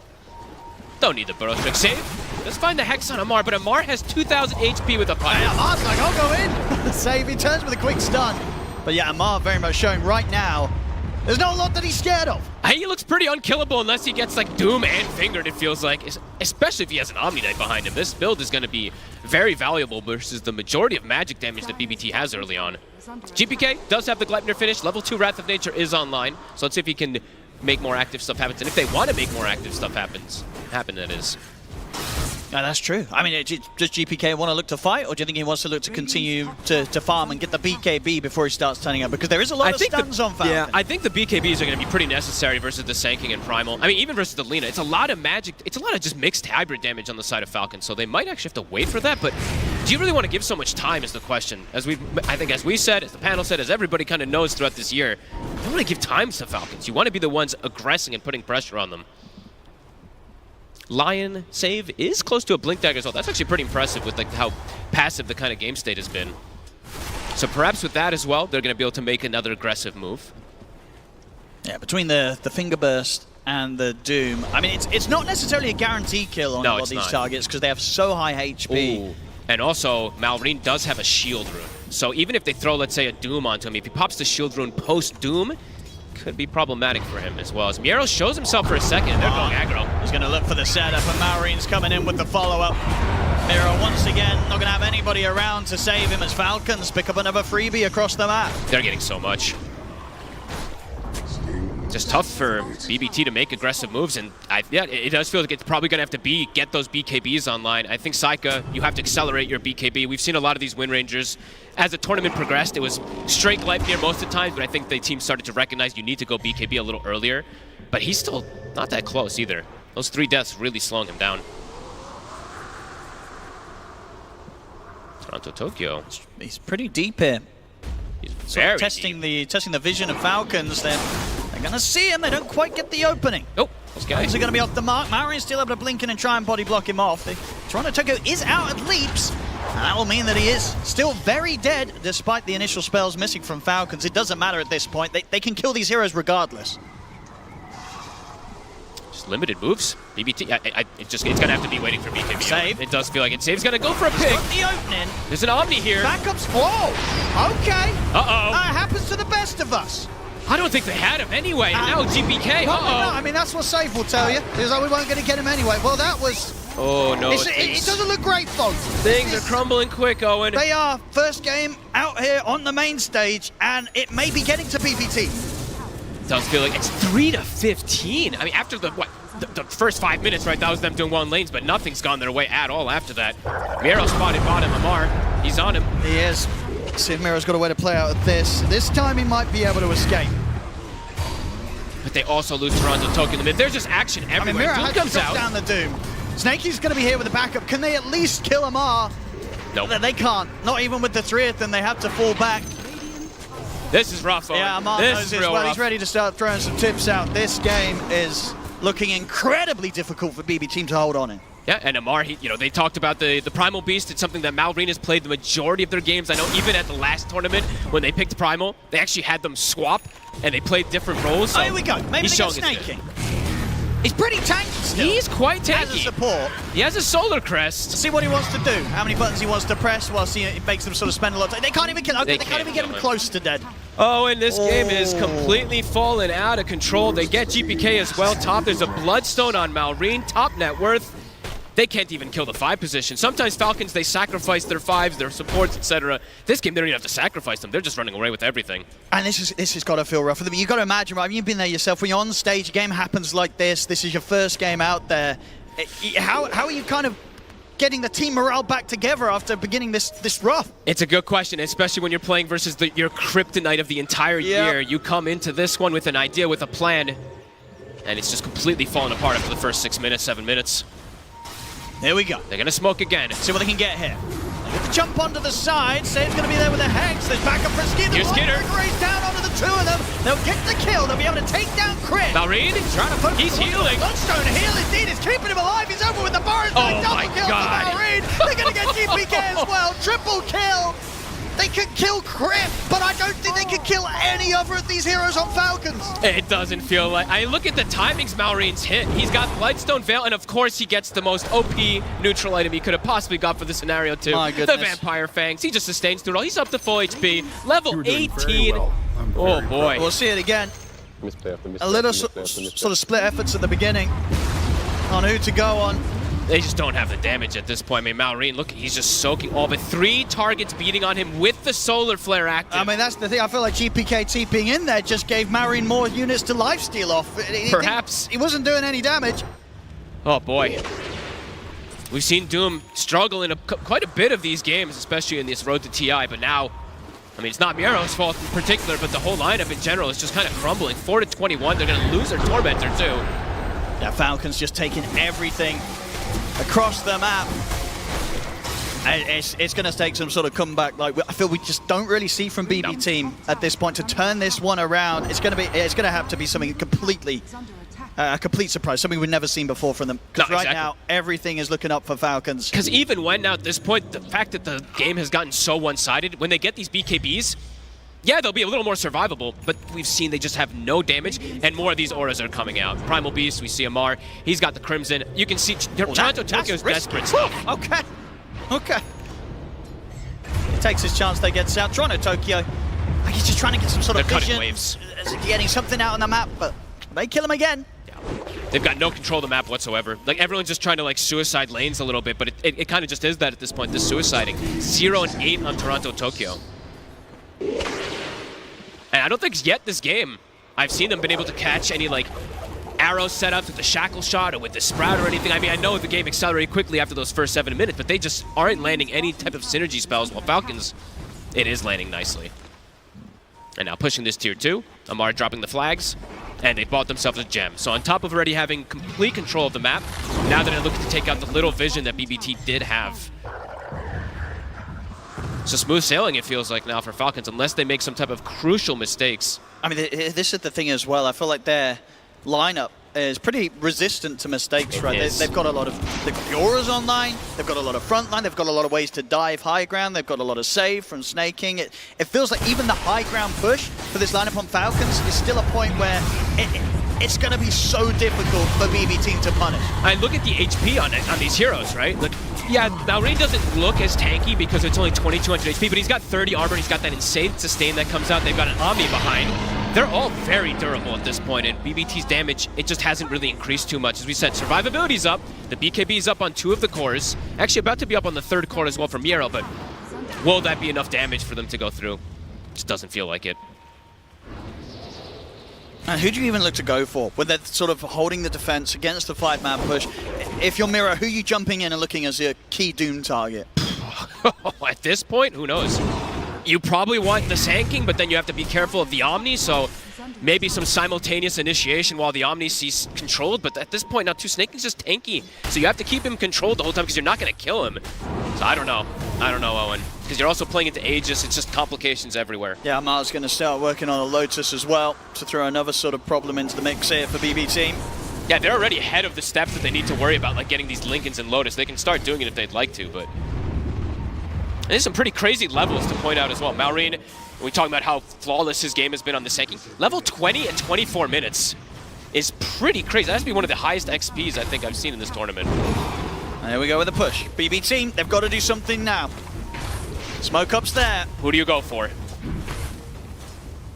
Don't need the burrow trick save. Let's find the Hex on Amar, but Amar has 2,000 HP with a pipe.
Yeah, Amar's like, I'll go in. Save, he turns with a quick stun. But yeah, Amar very much showing right now, there's not a lot that he's scared of.
He looks pretty unkillable unless he gets like Doom and Fingered, it feels like. Especially if he has an Omni Knight behind him. This build is going to be very valuable versus the majority of magic damage that BBT has early on. GPK does have the Gleipnir finish. Level 2 Wrath of Nature is online. So let's see if he can make more active stuff happen. And if they want to make more active stuff happen, that is.
No, that's true. I mean, does GPK want to look to fight, or do you think he wants to look to continue to farm and get the BKB before he starts turning up? Because there is a lot of stuns on Falcon.
Yeah, I think the BKBs are going to be pretty necessary versus the Sanking and Primal. I mean, even versus the Lina. It's a lot of magic. It's a lot of just mixed hybrid damage on the side of Falcon, so they might actually have to wait for that. But do you really want to give so much time is the question. I think as we said, as the panel said, as everybody kind of knows throughout this year, you don't want to give time to Falcons. You want to be the ones aggressing and putting pressure on them. Lion save is close to a Blink Dagger as well. That's actually pretty impressive with like how passive the kind of game state has been. So perhaps with that as well, they're going to be able to make another aggressive move.
Yeah, between the Finger Burst and the Doom, I mean, it's not necessarily a guaranteed kill on a lot of these targets because they have so high HP.
Ooh. And also, Malrine does have a shield rune. So even if they throw, let's say, a Doom onto him, if he pops the shield rune post-Doom, could be problematic for him as well. As Miero shows himself for a second, and they're going aggro.
He's going to look for the setup, and Malrine's coming in with the follow-up. Miero, once again, not going to have anybody around to save him as Falcons pick up another freebie across the map.
They're getting so much. Just tough for BBT to make aggressive moves, and yeah, it does feel like it's probably going to have to get those BKBs online. I think Saika, you have to accelerate your BKB. We've seen a lot of these Win Rangers. As the tournament progressed, it was straight Gleipnir most of the times, but I think the team started to recognize you need to go BKB a little earlier. But he's still not that close either. Those 3 deaths really slowing him down. Toronto, Tokyo.
He's pretty deep here.
He's very
testing the vision of Falcons. They're going to see him. They don't quite get the opening.
Nope. Those guys
are going to be off the mark. Marian's still able to blink in and try and body block him off. Toronto Tokyo is out at leaps. And that will mean that he is still very dead, despite the initial spells missing from Falcons. It doesn't matter at this point. They can kill these heroes regardless.
Just limited moves. BBT, it's going to have to be waiting for BKB.
Save.
It does feel like it. Save's going to go for a pick.
Got the opening.
There's an Omni here.
Backups. Whoa. Okay.
Uh-oh.
That happens to the best of us.
I don't think they had him anyway. Now GPK.
No, I mean, that's what Save will tell you. Is that we weren't going to get him anyway. Well, that was...
Oh, no.
It doesn't look great, folks.
Things are crumbling quick, Owen.
They are first game out here on the main stage, and it may be getting to BBT.
It does feel like it's 3-15. I mean, after the first 5 minutes, right, that was them doing one lanes, but nothing's gone their way at all after that. Miero spotted bottom. Amar, he's on him.
He is. See if Miero's got a way to play out of this. This time he might be able to escape.
But they also lose Toronto Tokyo in the mid. There's just action everywhere.
I mean, Miero
Doom
has
comes
to drop
out.
down the Doom. Snakey's going to be here with a backup. Can they at least kill Amar?
Nope.
They can't. Not even with the 3th, and they have to fall back.
This is rough, Owen.
Yeah, Amar knows this well. He's ready to start throwing some tips out. This game is looking incredibly difficult for BB Team to hold on in.
Yeah, and Amar, they talked about the Primal Beast. It's something that Malrine has played the majority of their games. I know even at the last tournament, when they picked Primal, they actually had them swap, and they played different roles. So
here we go. Maybe they get Snaking. He's pretty tanky still.
He's quite tanky.
As a support.
He has a Solar Crest.
See what he wants to do. How many buttons he wants to press whilst he makes them sort of spend a lot of time. They can't even kill him. They can't even get him close to dead.
Oh, and this game is completely fallen out of control. They get GPK as well. Top, there's a Bloodstone on Malrine. Top net worth. They can't even kill the 5 position. Sometimes Falcons, they sacrifice their 5s, their supports, etc. This game, they don't even have to sacrifice them. They're just running away with everything.
And this has got to feel rough for them. You've got to imagine, right? You've been there yourself. When you're on stage, a game happens like this. This is your first game out there. How are you kind of getting the team morale back together after beginning this rough?
It's a good question, especially when you're playing versus your kryptonite of the entire year. You come into this one with an idea, with a plan, and it's just completely fallen apart after the first 6 minutes, 7 minutes.
Here we go.
They're going to smoke again.
See what they can get here. They get to jump onto the side. Save's going to be there with a Hex. There's backup for Skinner.
Here's Skinner.
Race down onto the 2 of them. They'll get the kill. They'll be able to take down Chris.
Malrine, he's healing.
Bloodstone heal indeed. He's keeping him alive. He's over with the bars.
Oh my
kill
God.
For Malrine. They're going to get GPK as well. Triple kill. They could kill Crip, but I don't think they could kill any other of these heroes on Falcons.
It doesn't feel like... I look at the timings Malrine's hit. He's got Bloodstone Veil, and of course he gets the most OP neutral item he could have possibly got for the scenario too.
My goodness.
The Vampire Fangs. He just sustains through it all. He's up to full HP. Level 18. Oh boy.
We'll see it again. A little sort of split efforts at the beginning on who to go on.
They just don't have the damage at this point. I mean, Malrine, look, he's just soaking all but 3 targets beating on him with the Solar Flare active.
I mean, that's the thing. I feel like GPK being in there just gave Malrine more units to lifesteal off.
Perhaps.
He wasn't doing any damage.
Oh, boy. We've seen Doom struggle in quite a bit of these games, especially in this road to TI, but now, I mean, it's not Miro's fault in particular, but the whole lineup in general is just kind of crumbling. 4-21, they're going to lose their Tormentor too.
Yeah, Falcons just taking everything across the map. It's going to take some sort of comeback. Like I feel we just don't really see from BB Team at this point to turn this one around. It's going to have to be something completely, a complete surprise, something we've never seen before from them. Because right now everything is looking up for Falcons.
Because even when now at this point, the fact that the game has gotten so one-sided, when they get these BKBs, yeah, they'll be a little more survivable, but we've seen they just have no damage, and more of these auras are coming out. Primal Beast, we see Amar, he's got the Crimson. You can see Toronto Tokyo's desperate stuff.
Okay. He takes his chance, they get out. Toronto Tokyo, like he's just trying to get some sort of vision.
Waves.
Getting something out on the map, but they kill him again.
Yeah. They've got no control of the map whatsoever. Like everyone's just trying to like suicide lanes a little bit, but it kind of just is that at this point, this suiciding. 0-8 on Toronto Tokyo. And I don't think yet this game I've seen them been able to catch any like arrow setups with the shackle shot or with the sprout or anything. I mean, I know the game accelerated quickly after those first 7 minutes, but they just aren't landing any type of synergy spells, while Falcons, it is landing nicely. And now pushing this tier 2, Amar dropping the flags, and they bought themselves a gem. So on top of already having complete control of the map, now they're looking to take out the little vision that BBT did have. So smooth sailing, it feels like now for Falcons, unless they make some type of crucial mistakes.
I mean, this is the thing as well. I feel like their lineup is pretty resistant to mistakes, right? They've got a lot of the auras online, they've got a lot of frontline, they've got a lot of ways to dive high ground, they've got a lot of save from snaking. It feels like even the high ground push for this lineup on Falcons is still a point where it's going to be so difficult for BB Team to punish.
And look at the HP on these heroes, right? Look, yeah, Malrine doesn't look as tanky because it's only 2200 HP, but he's got 30 armor, he's got that insane sustain that comes out, they've got an Omni behind. They're all very durable at this point, and BBT's damage, it just hasn't really increased too much. As we said, survivability's up, the BKB's up on 2 of the cores, actually about to be up on the 3rd core as well for Miero, but will that be enough damage for them to go through? Just doesn't feel like it.
And who do you even look to go for when they're sort of holding the defense against the 5-man push? If you're Miero, who are you jumping in and looking as your key Doom target?
At this point, who knows? You probably want the Sand King, but then you have to be careful of the Omni, so maybe some simultaneous initiation while the Omni sees controlled, but at this point now, Snake King's just tanky, so you have to keep him controlled the whole time because you're not going to kill him. So I don't know, Owen, because you're also playing into Aegis, it's just complications everywhere.
Yeah, Amar's going to start working on a Lotus as well to throw another sort of problem into the mix here for BB Team.
Yeah, they're already ahead of the steps that they need to worry about, like getting these Lincolns and Lotus. They can start doing it if they'd like to, but... And there's some pretty crazy levels to point out as well. Malrine, we talk about how flawless his game has been on the Sand King. Level 20 at 24 minutes is pretty crazy. That has to be one of the highest XPs I think I've seen in this tournament.
And here we go with the push. BB Team, they've got to do something now. Smoke up's there.
Who do you go for?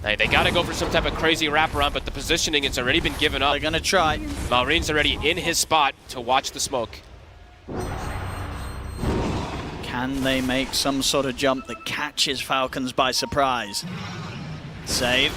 Hey, they got to go for some type of crazy wraparound, but the positioning has already been given up.
They're going to try.
Malrine's already in his spot to watch the smoke.
Can they make some sort of jump that catches Falcons by surprise? Save.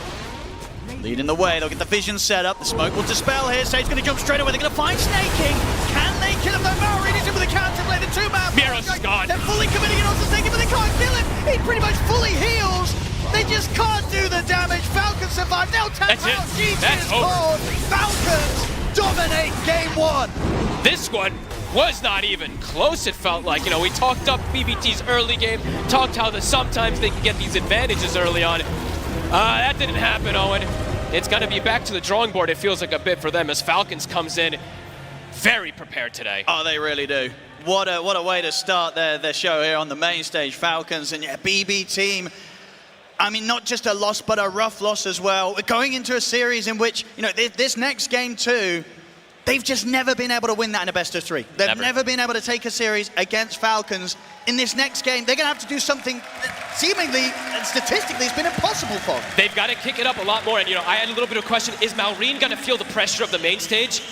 Leading the way, they'll get the vision set up. The smoke will dispel here. Save's going to jump straight away. They're going to find Snake King. Can they kill him? Though Malrine is in with a counter play. The 2-man.
Miero's is gone.
They're fully committing it onto Snake King, but they can't kill him. He pretty much fully heals. They just can't do the damage. Falcons survive. They'll tap out. GG is called. Falcons dominate game 1.
This one was not even close, it felt like. You know, we talked up BBT's early game, talked how sometimes they can get these advantages early on. That didn't happen, Owen. It's going to be back to the drawing board, it feels like a bit for them, as Falcons comes in very prepared today.
Oh, they really do. What a way to start their show here on the main stage, Falcons. And yeah, BB Team, I mean, not just a loss, but a rough loss as well. We're going into a series in which, you know, this next game too, they've just never been able to win that in a best of 3. They've never been able to take a series against Falcons. In this next game, they're going to have to do something that seemingly and statistically has been impossible for them.
They've got to kick it up a lot more. And, you know, I had a little bit of a question. Is Malrine going to feel the pressure of the main stage?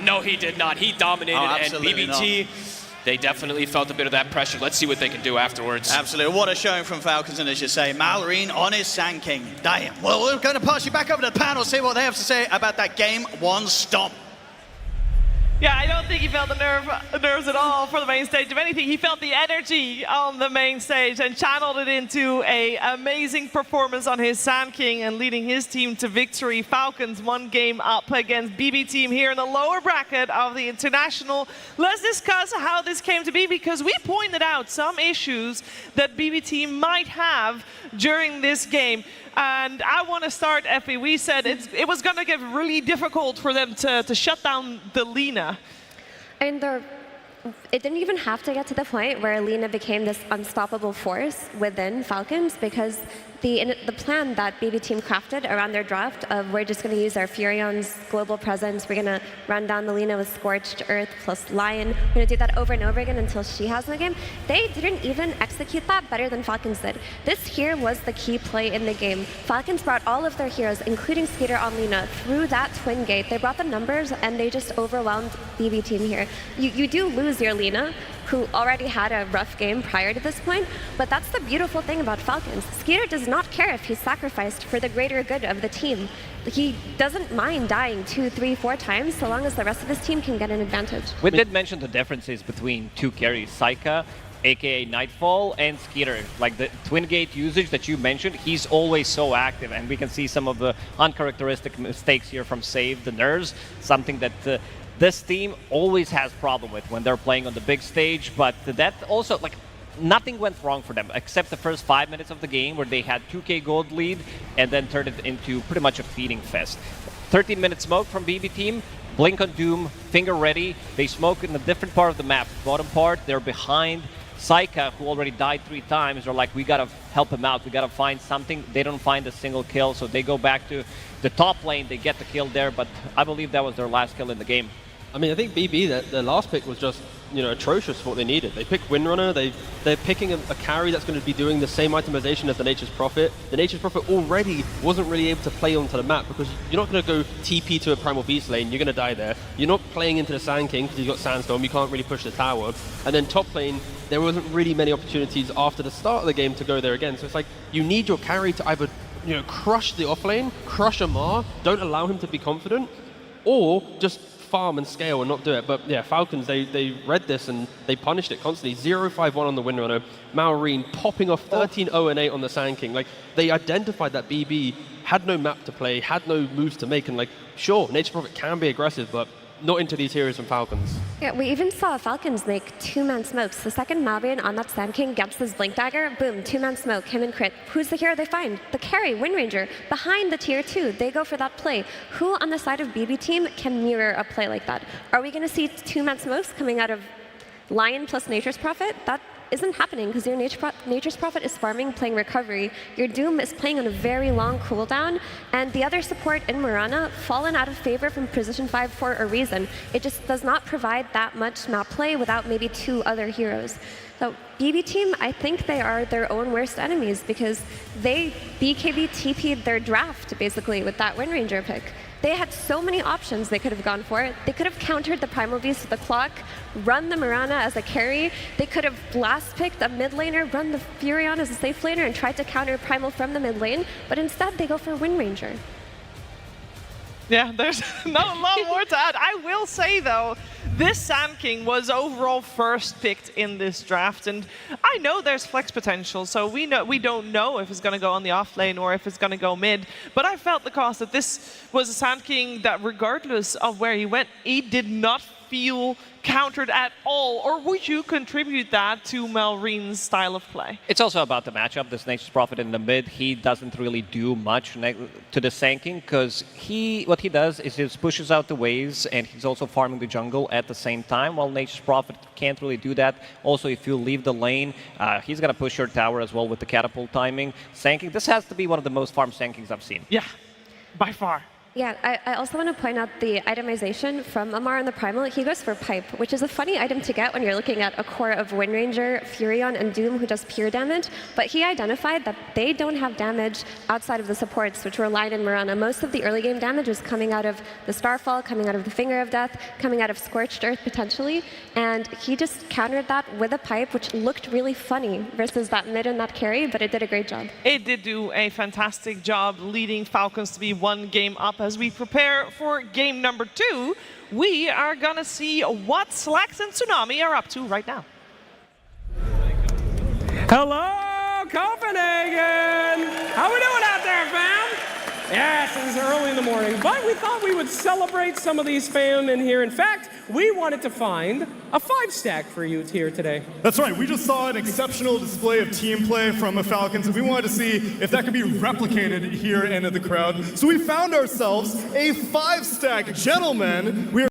No, he did not. He dominated. And BBT, they definitely felt a bit of that pressure. Let's see what they can do afterwards.
Absolutely. What a showing from Falcons, and as you say, Malrine on his Sand King. Damn. Well, we're going to pass you back over to the panel, see what they have to say about that game 1 stomp.
Yeah, I don't think he felt the nerves at all for the main stage. If anything, he felt the energy on the main stage and channeled it into an amazing performance on his Sand King and leading his team to victory. Falcons 1 game up against BB Team here in the lower bracket of the International. Let's discuss how this came to be, because we pointed out some issues that BB Team might have during this game. And I want to start, Effie. We said it was going to get really difficult for them to shut down the Lina.
And it didn't even have to get to the point where Lina became this unstoppable force within Falcons, because the plan that BB Team crafted around their draft of we're just going to use our Furion's global presence, we're going to run down the Lina with Scorched Earth plus Lion, we're going to do that over and over again until she has in the game. They didn't even execute that better than Falcons did. This here was the key play in the game. Falcons brought all of their heroes, including Skeeter on Lina, through that twin gate. They brought the numbers and they just overwhelmed BB Team here. You do lose your Lina, who already had a rough game prior to this point, but that's the beautiful thing about Falcons. Skeeter does not care if he's sacrificed for the greater good of the team. He doesn't mind dying 2, 3, 4 times, so long as the rest of his team can get an advantage.
We did mention the differences between two carries, Saika, aka Nightfall, and Skeeter. Like the twin gate usage that you mentioned, he's always so active, and we can see some of the uncharacteristic mistakes here from Save the nerves, something that this team always has problem with when they're playing on the big stage. But that also, like, nothing went wrong for them except the first 5 minutes of the game where they had 2k gold lead and then turned it into pretty much a feeding fest. 13-minute smoke from BB Team, blink on Doom, finger ready. They smoke in a different part of the map. Bottom part, they're behind Saika, who already died 3 times. They're like, we gotta help him out, we gotta find something. They don't find a single kill, so they go back to the top lane. They get the kill there, but I believe that was their last kill in the game.
I mean, I think BB, their last pick was just, atrocious for what they needed. They picked Windrunner, they're picking a carry that's going to be doing the same itemization as the Nature's Prophet. The Nature's Prophet already wasn't really able to play onto the map, because you're not going to go TP to a Primal Beast lane, you're going to die there. You're not playing into the Sand King because you've got Sandstorm, you can't really push the tower. And then top lane, there wasn't really many opportunities after the start of the game to go there again. So it's like, you need your carry to either crush the off lane, crush Amar, don't allow him to be confident, or just farm and scale and not do it. But yeah, Falcons, they read this and they punished it constantly. 0-5-1 on the Windrunner, Maureen popping off 13-0-8 on the Sand King. Like, they identified that BB had no map to play, had no moves to make, and like, sure, Nature's Prophet can be aggressive, but not into these heroes from Falcons.
Yeah, we even saw Falcons make 2-man smokes. The second Maureen on that Sand King gets his Blink Dagger, boom, 2-man smoke, him and crit. Who's the hero they find? The carry, Wind Ranger, behind the tier 2. They go for that play. Who on the side of BB Team can mirror a play like that? Are we going to see 2-man smokes coming out of Lion plus Nature's Prophet? That isn't happening, because your Nature's Prophet is farming, playing Recovery. Your Doom is playing on a very long cooldown, and the other support in Mirana fallen out of favor from position 5 for a reason. It just does not provide that much map play without maybe 2 other heroes. So BB Team, I think they are their own worst enemies, because they BKB TP'd their draft basically with that Wind Ranger pick. They had so many options they could have gone for. They could have countered the Primal Beast with the clock, run the Mirana as a carry. They could have blast picked a mid laner, run the Furion as a safe laner, and tried to counter Primal from the mid lane, but instead they go for Wind Ranger.
Yeah, there's not a lot more to add. I will say, though, this Sand King was overall first picked in this draft, and I know there's flex potential, so we don't know if it's going to go on the off lane or if it's going to go mid, but I felt the cost that this was a Sand King that, regardless of where he went, he did not feel countered at all. Or would you contribute that to Maureen's style of play?
It's also about the matchup. This Nature's Prophet in the mid, he doesn't really do much to the Sand King, because what he does is he just pushes out the waves, and he's also farming the jungle at the same time, while Nature's Prophet can't really do that. Also, if you leave the lane, he's going to push your tower as well with the catapult timing. Sand King, this has to be one of the most farmed Sand Kings I've seen.
Yeah, by far.
Yeah, I also want to point out the itemization from Amar and the Primal. He goes for Pipe, which is a funny item to get when you're looking at a core of Wind Ranger, Furion, and Doom who does pure damage. But he identified that they don't have damage outside of the supports, which were Lion and Mirana. Most of the early game damage was coming out of the Starfall, coming out of the Finger of Death, coming out of Scorched Earth potentially. And he just countered that with a Pipe, which looked really funny versus that mid and that carry, but it did a great job.
It did do a fantastic job leading Falcons to be 1 game up as we prepare for game number 2, we are gonna see what Slacks and Tsunami are up to right now.
Hello, Copenhagen! How we doing out there, fam? Yes, it is early in the morning, but we thought we would celebrate some of these fam in here. In fact, we wanted to find a 5-stack for you here today.
That's right, we just saw an exceptional display of team play from the Falcons, and we wanted to see if that could be replicated here in the crowd. So we found ourselves a 5-stack. Gentlemen, we are